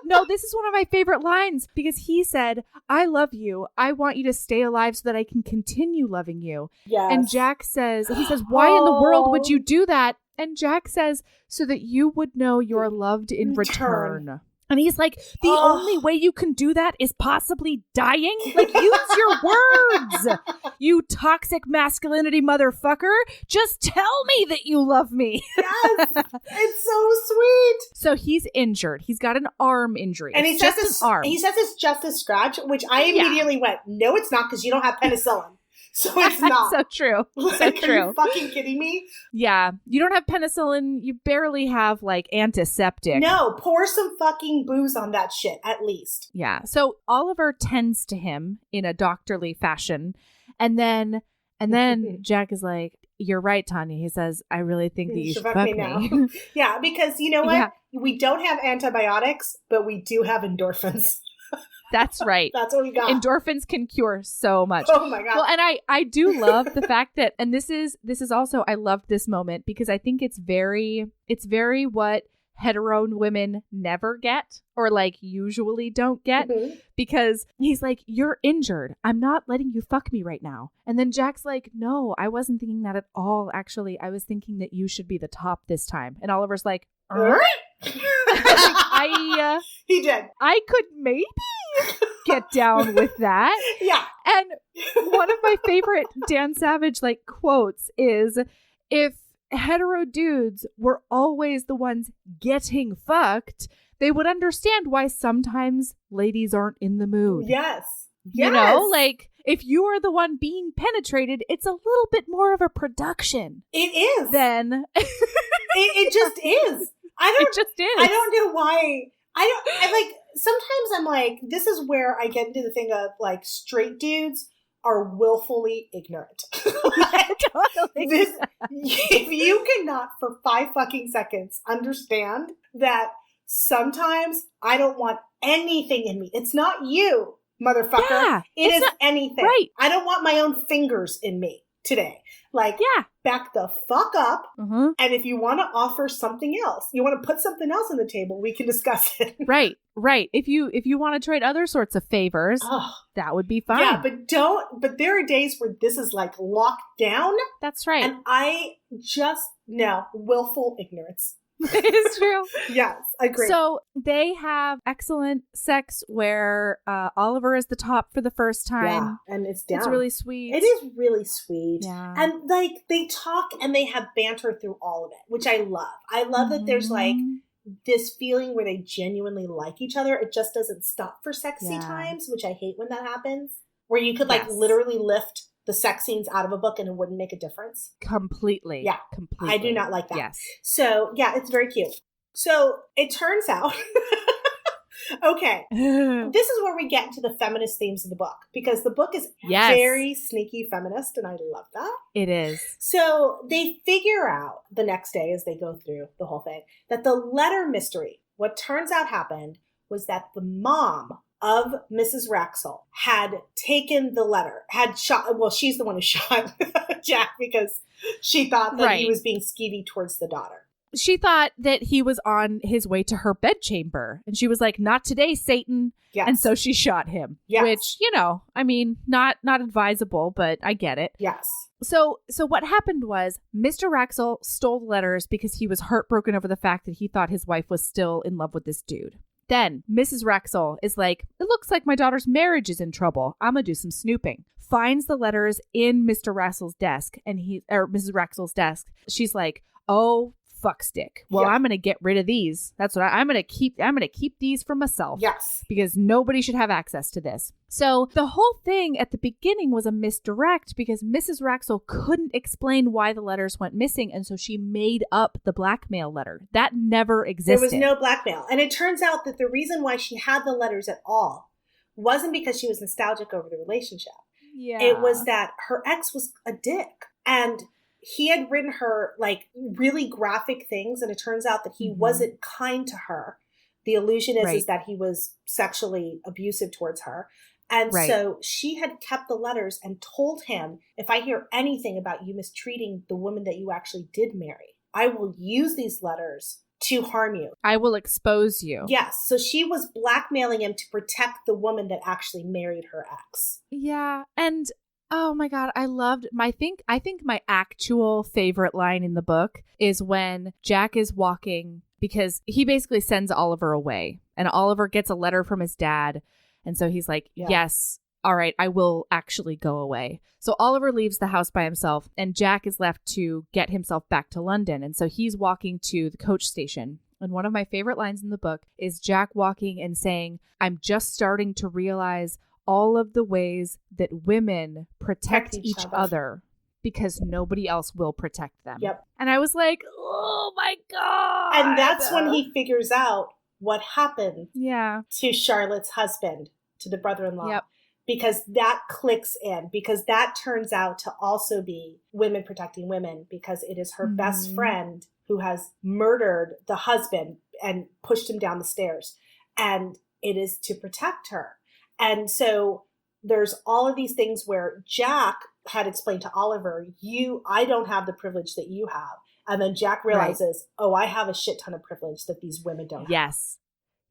No, this is one of my favorite lines, because he said, I love you. I want you to stay alive so that I can continue loving you. Yes. And Jack says, why in the world would you do that? And Jack says, so that you would know you're loved in return. And he's like, the only way you can do that is possibly dying? Like, use your words, you toxic masculinity motherfucker. Just tell me that you love me. Yes, it's so sweet. So he's injured. He's got an arm injury. And he says it's just a scratch, which I immediately went, no, it's not, because you don't have penicillin. So it's not. So true. Are you fucking kidding me? Yeah. You don't have penicillin. You barely have like antiseptic. No, pour some fucking booze on that shit, at least. Yeah. So Oliver tends to him in a doctorly fashion. And then Jack is like, you're right, Tanya. He says, I really think that you should fuck me now. Yeah, because you know what? Yeah. We don't have antibiotics, but we do have endorphins. That's right. That's what we got. Endorphins can cure so much. Oh my God. Well, and I do love the fact that, and this is also, I loved this moment because I think it's very what hetero women never get, or like usually don't get, because he's like, you're injured. I'm not letting you fuck me right now. And then Jack's like, no, I wasn't thinking that at all. Actually, I was thinking that you should be the top this time. And Oliver's like, he did. I could maybe get down with that. Yeah. And one of my favorite Dan Savage like quotes is, if hetero dudes were always the ones getting fucked, they would understand why sometimes ladies aren't in the mood. Yes. You know, like if you are the one being penetrated, it's a little bit more of a production. It is. Then it just is. It just is. I don't know why. Sometimes I'm like, this is where I get into the thing of like straight dudes are willfully ignorant. If you cannot for 5 fucking seconds understand that sometimes I don't want anything in me. It's not you, motherfucker. Yeah, it is anything. Right. I don't want my own fingers in me today. Like, back the fuck up. Mm-hmm. And if you want to offer something else, you want to put something else on the table, we can discuss it. Right. If you want to trade other sorts of favors, that would be fine. Yeah, but there are days where this is like locked down. That's right. And I just, willful ignorance. It is true. Yes, I agree. So they have excellent sex where Oliver is the top for the first time. Yeah, and it's down. It's really sweet. It is really sweet. Yeah. And like they talk and they have banter through all of it, which I love. I love that there's like this feeling where they genuinely like each other. It just doesn't stop for sexy times, which I hate when that happens. Where you could like literally lift the sex scenes out of a book and it wouldn't make a difference. Completely. Yeah. Completely. I do not like that. Yes. So, yeah, it's very cute. So, it turns out, okay, this is where we get into the feminist themes of the book. Because the book is very sneaky feminist, and I love that. It is. So, they figure out the next day as they go through the whole thing that the letter mystery, what turns out happened was that the mom of Mrs. Wraxall had taken the letter, had shot, well, she's the one who shot Jack because She thought that he was being skeevy towards the daughter. She thought that he was on his way to her bedchamber. And she was like, not today, Satan. Yes. And so she shot him. Yes. Which, I mean, not advisable, but I get it. Yes. So what happened was Mr. Raxel stole the letters because he was heartbroken over the fact that he thought his wife was still in love with this dude. Then Mrs. Raxel is like, it looks like my daughter's marriage is in trouble. I'm going to do some snooping. Finds the letters in Mr. Raxel's desk or Mrs. Raxel's desk. She's like, oh, fuck stick. Well, I'm going to get rid of these. That's what I'm going to keep. I'm going to keep these for myself. Yes. Because nobody should have access to this. So the whole thing at the beginning was a misdirect because Mrs. Raxel couldn't explain why the letters went missing. And so she made up the blackmail letter. That never existed. There was no blackmail. And it turns out that the reason why she had the letters at all wasn't because she was nostalgic over the relationship. Yeah. It was that her ex was a dick. And he had written her like really graphic things, and it turns out that he wasn't kind to her. The illusion is that he was sexually abusive towards her. And so she had kept the letters and told him, if I hear anything about you mistreating the woman that you actually did marry, I will use these letters to harm you. I will expose you. Yes. So she was blackmailing him to protect the woman that actually married her ex. Yeah. And oh my God, I think my actual favorite line in the book is when Jack is walking, because he basically sends Oliver away and Oliver gets a letter from his dad. And so he's like, yes, all right, I will actually go away. So Oliver leaves the house by himself and Jack is left to get himself back to London. And so he's walking to the coach station. And one of my favorite lines in the book is Jack walking and saying, I'm just starting to realize all of the ways that women protect each other because nobody else will protect them. Yep. And I was like, oh my God. And that's when he figures out what happened to Charlotte's husband, to the brother-in-law. Yep. Because that clicks in, because that turns out to also be women protecting women, because it is her best friend who has murdered the husband and pushed him down the stairs. And it is to protect her. And so there's all of these things where Jack had explained to Oliver, I don't have the privilege that you have. And then Jack realizes, I have a shit ton of privilege that these women don't have.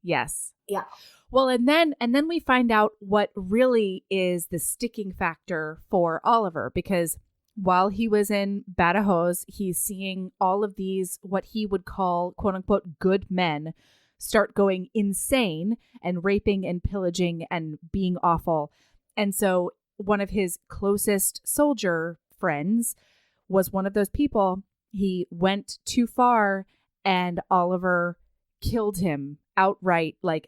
Yes. Yeah. Well, and then we find out what really is the sticking factor for Oliver, because while he was in Badajoz, he's seeing all of these, what he would call, quote unquote, good men start going insane and raping and pillaging and being awful. And so one of his closest soldier friends was one of those people. He went too far and Oliver killed him outright, like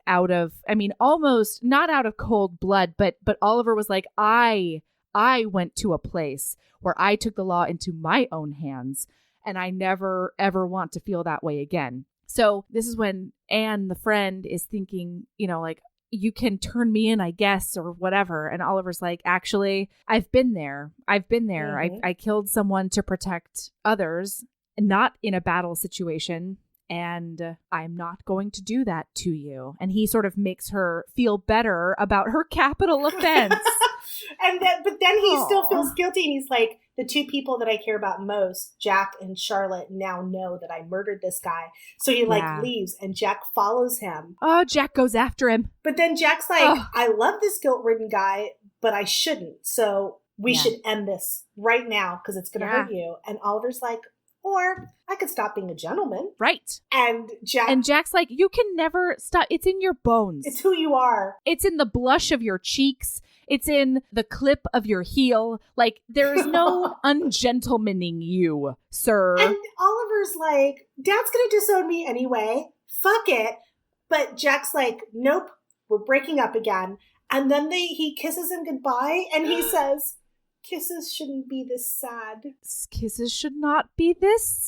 almost not out of cold blood, but Oliver was like, I went to a place where I took the law into my own hands and I never ever want to feel that way again. So this is when Anne, the friend, is thinking, like, you can turn me in, I guess, or whatever. And Oliver's like, actually, I've been there. Mm-hmm. I killed someone to protect others, not in a battle situation. And I'm not going to do that to you. And he sort of makes her feel better about her capital offense. But then he still feels guilty. And he's like, the two people that I care about most, Jack and Charlotte, now know that I murdered this guy. So he leaves and Jack follows him. Oh, Jack goes after him. But then Jack's like, I love this guilt-ridden guy, but I shouldn't. So we should end this right now because it's going to hurt you. And Oliver's like, or I could stop being a gentleman. Right. And Jack's like, you can never stop. It's in your bones. It's who you are. It's in the blush of your cheeks. It's in the clip of your heel. Like, there is no ungentlemaning you, sir. And Oliver's like, Dad's going to disown me anyway. Fuck it. But Jack's like, nope, we're breaking up again. And then he kisses him goodbye. And he says, kisses shouldn't be this sad. Kisses should not be this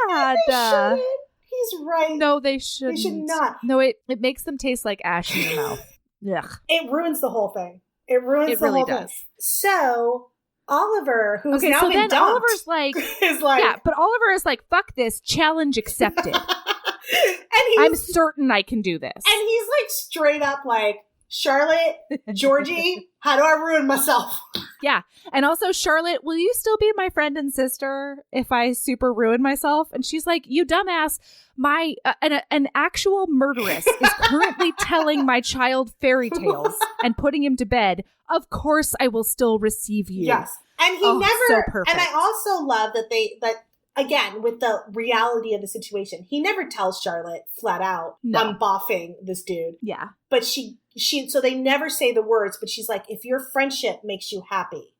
sad. They shouldn't. He's right. No, they shouldn't. They should not. No, it makes them taste like ash in your mouth. Ugh. It ruins the whole thing. It ruins the whole thing. So Oliver, who's now been dumped, Oliver's like, is like, yeah, but Oliver is like, fuck this, challenge accepted. And I'm certain I can do this. And he's like straight up like, Charlotte, Georgie, how do I ruin myself? Yeah. And also, Charlotte, will you still be my friend and sister if I super ruin myself? And she's like, you dumbass, my an actual murderess is currently telling my child fairy tales and putting him to bed. Of course I will still receive you. Yes. And he never, so perfect. And I also love that again, with the reality of the situation, he never tells Charlotte flat out, I'm boffing this dude. Yeah. But so they never say the words, but she's like, if your friendship makes you happy,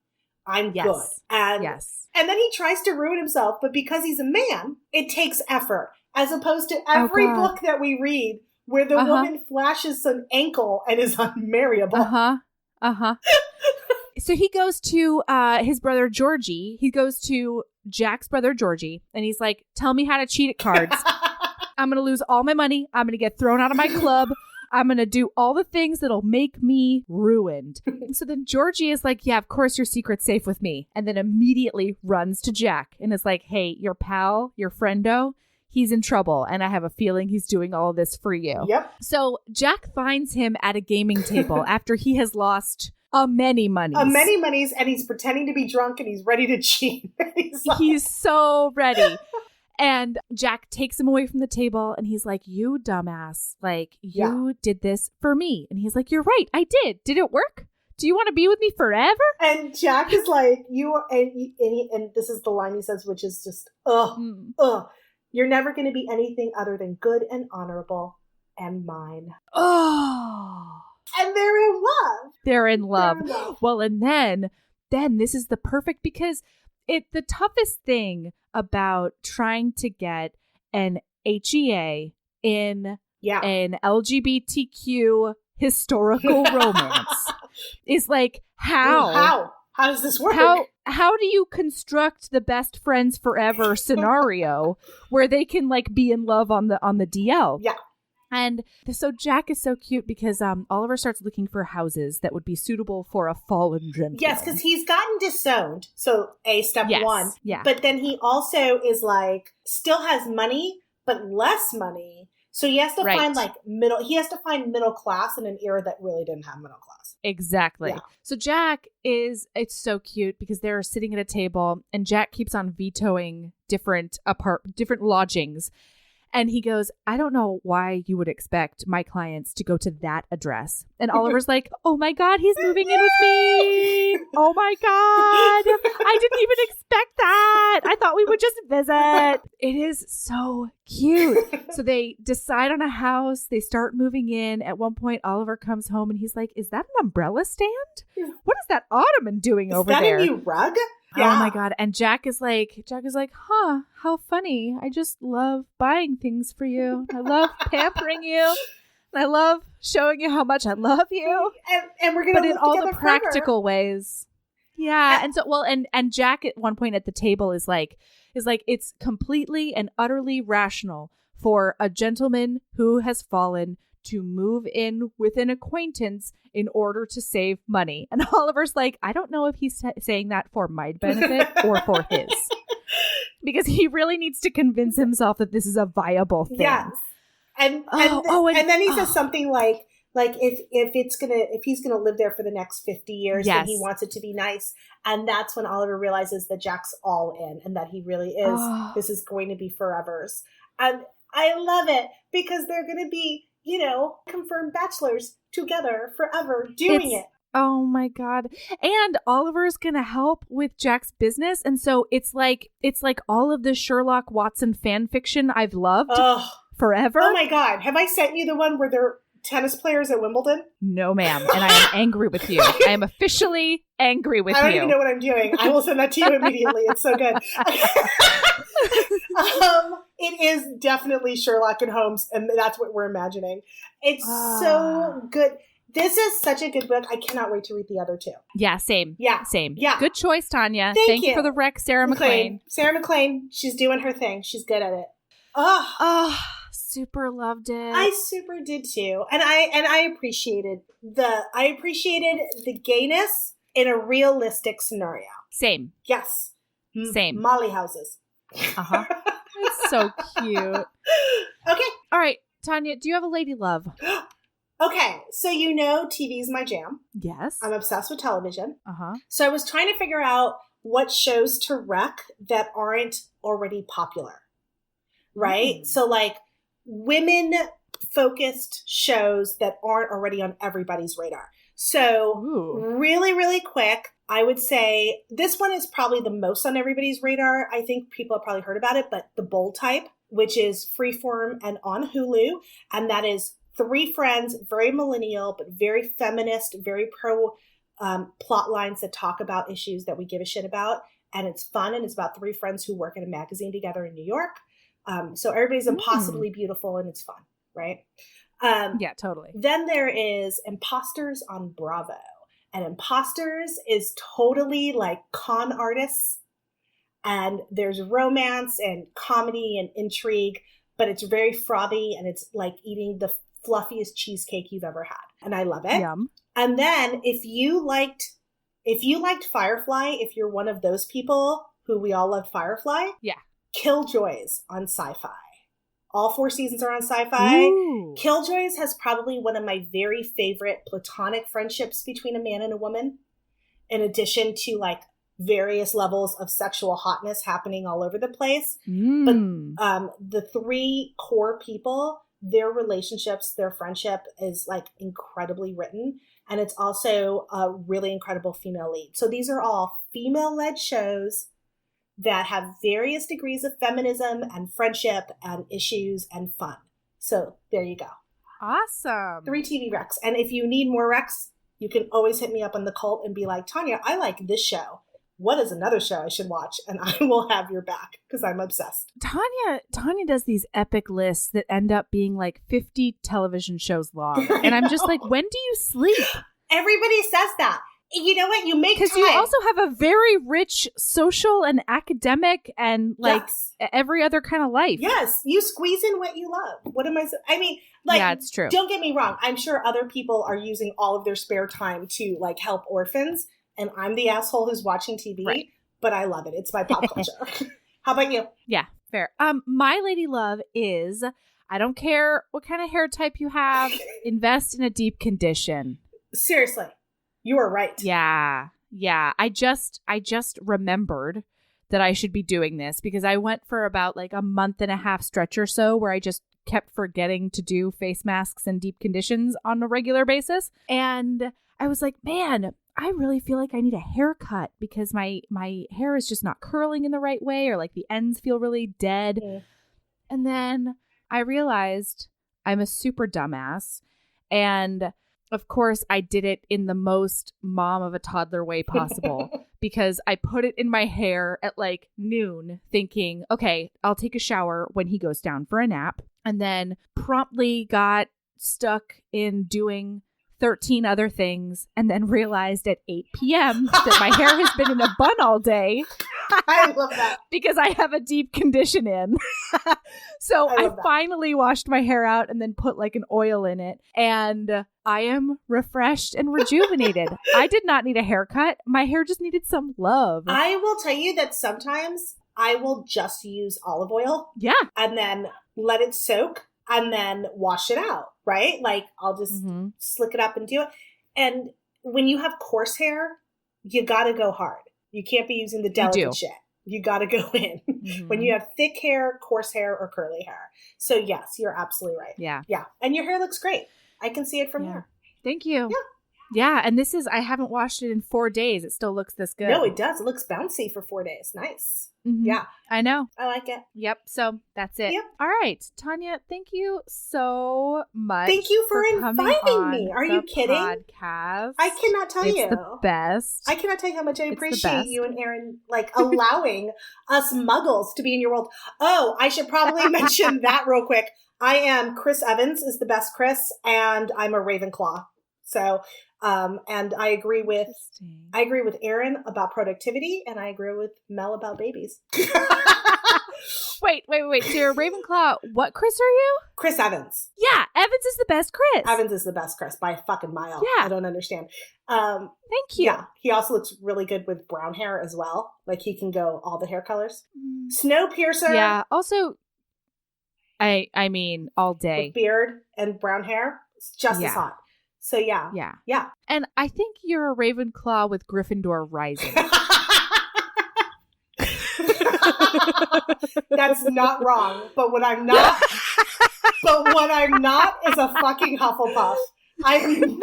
I'm good. And then he tries to ruin himself, but because he's a man, it takes effort. As opposed to every book that we read where the woman flashes an ankle and is unmarriable. So he goes to his brother Georgie. He goes to Jack's brother Georgie, and he's like, tell me how to cheat at cards. I'm going to lose all my money. I'm going to get thrown out of my club. I'm going to do all the things that'll make me ruined. So then Georgie is like, yeah, of course your secret's safe with me. And then immediately runs to Jack and is like, hey, your pal, your friendo, he's in trouble. And I have a feeling he's doing all of this for you. Yep. So Jack finds him at a gaming table after he has lost many monies. And he's pretending to be drunk and he's ready to cheat. He's so ready. And Jack takes him away from the table and he's like, you dumbass, like you did this for me. And he's like, you're right, I did. Did it work? Do you want to be with me forever? And Jack is like, and this is the line he says, which is just, you're never going to be anything other than good and honorable and mine. Oh. And they're in love. They're in love. Well, and then this is the perfect, because the toughest thing about trying to get an HEA in an LGBTQ historical romance is like, how does this work? How do you construct the best friends forever scenario where they can like be in love on the DL? Yeah. And so Jack is so cute because Oliver starts looking for houses that would be suitable for a fallen gentleman. Yes, because he's gotten disowned. So step one. Yeah. But then he also is like, still has money, but less money. So he has to find find middle class in an era that really didn't have middle class. Exactly. Yeah. So Jack it's so cute because they're sitting at a table and Jack keeps on vetoing different lodgings. And he goes, I don't know why you would expect my clients to go to that address. And Oliver's like, oh my God, he's moving in with me. Oh my God. I didn't even expect that. I thought we would just visit. It is so cute. So they decide on a house. They start moving in. At one point, Oliver comes home and he's like, is that an umbrella stand? What is that ottoman doing over there? Is that a new rug? Yeah. Oh my God. And Jack is like, huh, how funny. I just love buying things for you. I love pampering you. I love showing you how much I love you. And we're going to live in all the forever. practical ways. Yeah. And Jack at one point at the table is like, it's completely and utterly rational for a gentleman who has fallen to move in with an acquaintance in order to save money. And Oliver's like, I don't know if he's saying that for my benefit or for his. Because he really needs to convince himself that this is a viable thing. Yes. And then he says something like if he's gonna live there for the next 50 years, then he wants it to be nice. And that's when Oliver realizes that Jack's all in and that he really is. This is going to be forever's. And I love it because they're gonna be, confirmed bachelors together forever doing it. Oh my God. And Oliver's going to help with Jack's business. And so it's like all of the Sherlock Watson fan fiction I've loved forever. Oh my God. Have I sent you the one where they're tennis players at Wimbledon? No, ma'am. And I am angry with you. I am officially angry with you. I don't even know what I'm doing. I will send that to you immediately. It's so good. It is definitely Sherlock and Holmes, and that's what we're imagining. It's so good. This is such a good book. I cannot wait to read the other two. Yeah, same. Yeah. Same. Yeah. Good choice, Tanya. Thank you for the rec, Sarah McLean. Sarah McLean, she's doing her thing. She's good at it. Super loved it. I super did too. And I appreciated the gayness in a realistic scenario. Same. Yes. Same. Molly houses. It's so cute. Okay. All right, Tanya, do you have a lady love? Okay, so you know TV's my jam. Yes. I'm obsessed with television. Uh-huh. So I was trying to figure out what shows to rec that aren't already popular, right? So like women-focused shows that aren't already on everybody's radar. So really, really quick, I would say this one is probably the most on everybody's radar. I think people have probably heard about it, but The Bold Type, which is Freeform and on Hulu, and that is 3 friends, very millennial, but very feminist, very pro plot lines that talk about issues that we give a shit about. And it's fun. And it's about 3 friends who work at a magazine together in New York. So everybody's impossibly beautiful and it's fun, right? Yeah, totally. Then there is Imposters on Bravo. And Imposters is totally like con artists. And there's romance and comedy and intrigue, but it's very frothy and it's like eating the fluffiest cheesecake you've ever had. And I love it. Yum. And then if you liked Firefly, if you're one of those people who we all loved Firefly, yeah, Killjoys on SciFi. All 4 seasons are on SciFi. Ooh. Killjoys has probably one of my very favorite platonic friendships between a man and a woman, in addition to like various levels of sexual hotness happening all over the place. But the 3 core people, their relationships, their friendship is like incredibly written. And it's also a really incredible female lead. So these are all female-led shows that have various degrees of feminism and friendship and issues and fun. So there you go. Awesome. 3 TV recs. And if you need more recs, you can always hit me up on the cult and be like, Tanya, I like this show. What is another show I should watch? And I will have your back because I'm obsessed. Tanya does these epic lists that end up being like 50 television shows long. And I'm just like, when do you sleep? Everybody says that. You know what? You make time. Because you also have a very rich social and academic and like every other kind of life. Yes. You squeeze in what you love. What am I saying? I mean, like, yeah, it's true. Don't get me wrong. I'm sure other people are using all of their spare time to like help orphans. And I'm the asshole who's watching TV, right. But I love it. It's my pop culture. How about you? Yeah, fair. My lady love is, I don't care what kind of hair type you have, invest in a deep condition. Seriously. You are right. Yeah. I just remembered that I should be doing this because I went for about like a month and a half stretch or so where I just kept forgetting to do face masks and deep conditions on a regular basis. And I was like, man, I really feel like I need a haircut because my hair is just not curling in the right way, or like the ends feel really dead. Mm. And then I realized I'm a super dumbass. And of course, I did it in the most mom of a toddler way possible because I put it in my hair at like noon thinking, okay, I'll take a shower when he goes down for a nap. And then promptly got stuck in doing 13 other things and then realized at 8 p.m. that my hair has been in a bun all day. I love that. Because I have a deep condition in. So I finally washed my hair out and then put like an oil in it. And I am refreshed and rejuvenated. I did not need a haircut. My hair just needed some love. I will tell you that sometimes I will just use olive oil. Yeah. And then let it soak and then wash it out, right? Like I'll just slick it up and do it. And when you have coarse hair, you got to go hard. You can't be using the delicate shit. You got to go in. When you have thick hair, coarse hair, or curly hair. So yes, you're absolutely right. Yeah. Yeah. And your hair looks great. I can see it from here. Thank you. Yeah. Yeah. And this is, I haven't washed it in 4 days. It still looks this good. No, it does. It looks bouncy for 4 days. Nice. Yeah. I know. I like it. Yep. So that's it. Yep. All right. Tanya, thank you so much. Thank you for inviting me. Are you kidding? Podcast. I cannot tell you. It's the best. I cannot tell you how much I appreciate you and Aaron like allowing us muggles to be in your world. Oh, I should probably mention that real quick. I am Chris Evans is the best Chris, and I'm a Ravenclaw. So and I agree with Aaron about productivity, and I agree with Mel about babies. Wait. So you're a Ravenclaw. What Chris are you? Chris Evans. Yeah, Evans is the best Chris. Evans is the best Chris by a fucking mile. Yeah. I don't understand. Thank you. Yeah. He also looks really good with brown hair as well. Like he can go all the hair colors. Snowpiercer. Yeah. Also, I mean, all day. With beard and brown hair. It's just as hot. So yeah. Yeah. And I think you're a Ravenclaw with Gryffindor rising. That's not wrong. But what I'm not is a fucking Hufflepuff. I am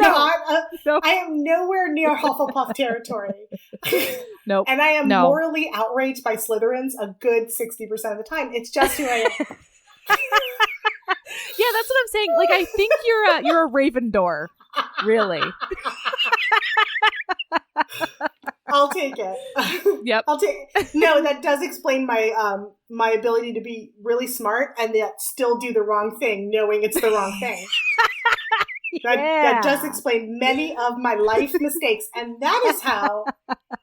nowhere near Hufflepuff territory. Nope. And I am morally outraged by Slytherins a good 60% of the time. It's just who I am. Yeah, that's what I'm saying. Like, I think you're a Ravendor. Really. I'll take it. Yep. No, that does explain my my ability to be really smart and yet still do the wrong thing, knowing it's the wrong thing. That does explain many of my life mistakes, and that is how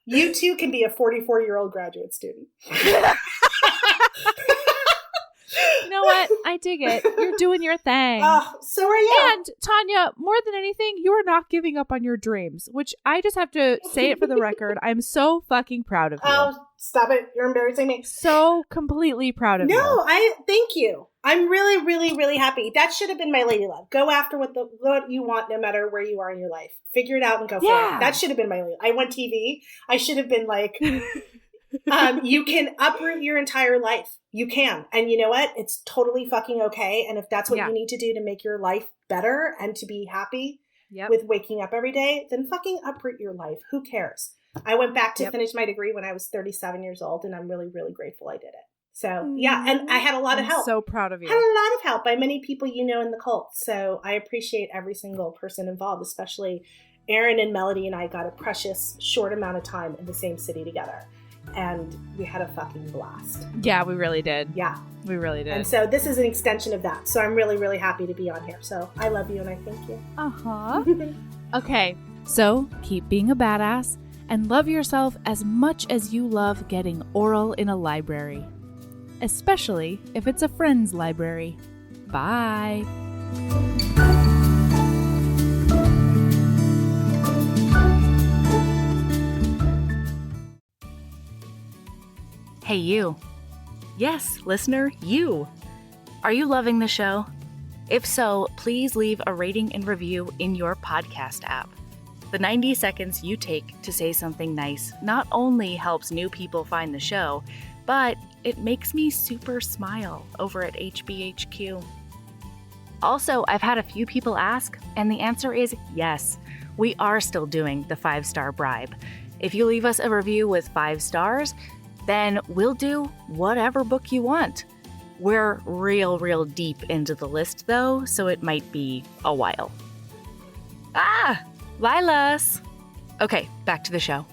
you too can be a 44-year-old graduate student. You know what? I dig it. You're doing your thing. So are you. And Tanya, more than anything, you are not giving up on your dreams, which I just have to say it for the record. I'm so fucking proud of you. Oh, stop it. You're embarrassing me. So completely proud of you. No, thank you. I'm really, really, really happy. That should have been my lady love. Go after what you want, no matter where you are in your life. Figure it out and go for it. That should have been my lady love. I went TV. I should have been like, you can uproot your entire life. You can. And you know what? It's totally fucking okay. And if that's what you need to do to make your life better and to be happy with waking up every day, then fucking uproot your life. Who cares? I went back to finish my degree when I was 37 years old, and I'm really, really grateful I did it. So, yeah, and I had a lot of help. So proud of you. I had a lot of help by many people you know in the cult. So I appreciate every single person involved, especially Aaron and Melody and I got a precious short amount of time in the same city together. And we had a fucking blast. Yeah, we really did. Yeah. We really did. And so this is an extension of that. So I'm really, really happy to be on here. So I love you and I thank you. Uh-huh. Okay, so keep being a badass and love yourself as much as you love getting oral in a library. Especially if it's a friend's library. Bye. Hey, you. Yes, listener, you. Are you loving the show? If so, please leave a rating and review in your podcast app. The 90 seconds you take to say something nice not only helps new people find the show, but it makes me super smile over at HBHQ. Also, I've had a few people ask, and the answer is yes. We are still doing the 5-star bribe. If you leave us a review with 5 stars, then we'll do whatever book you want. We're real deep into the list, though, so it might be a while. Lilas! Okay, back to the show.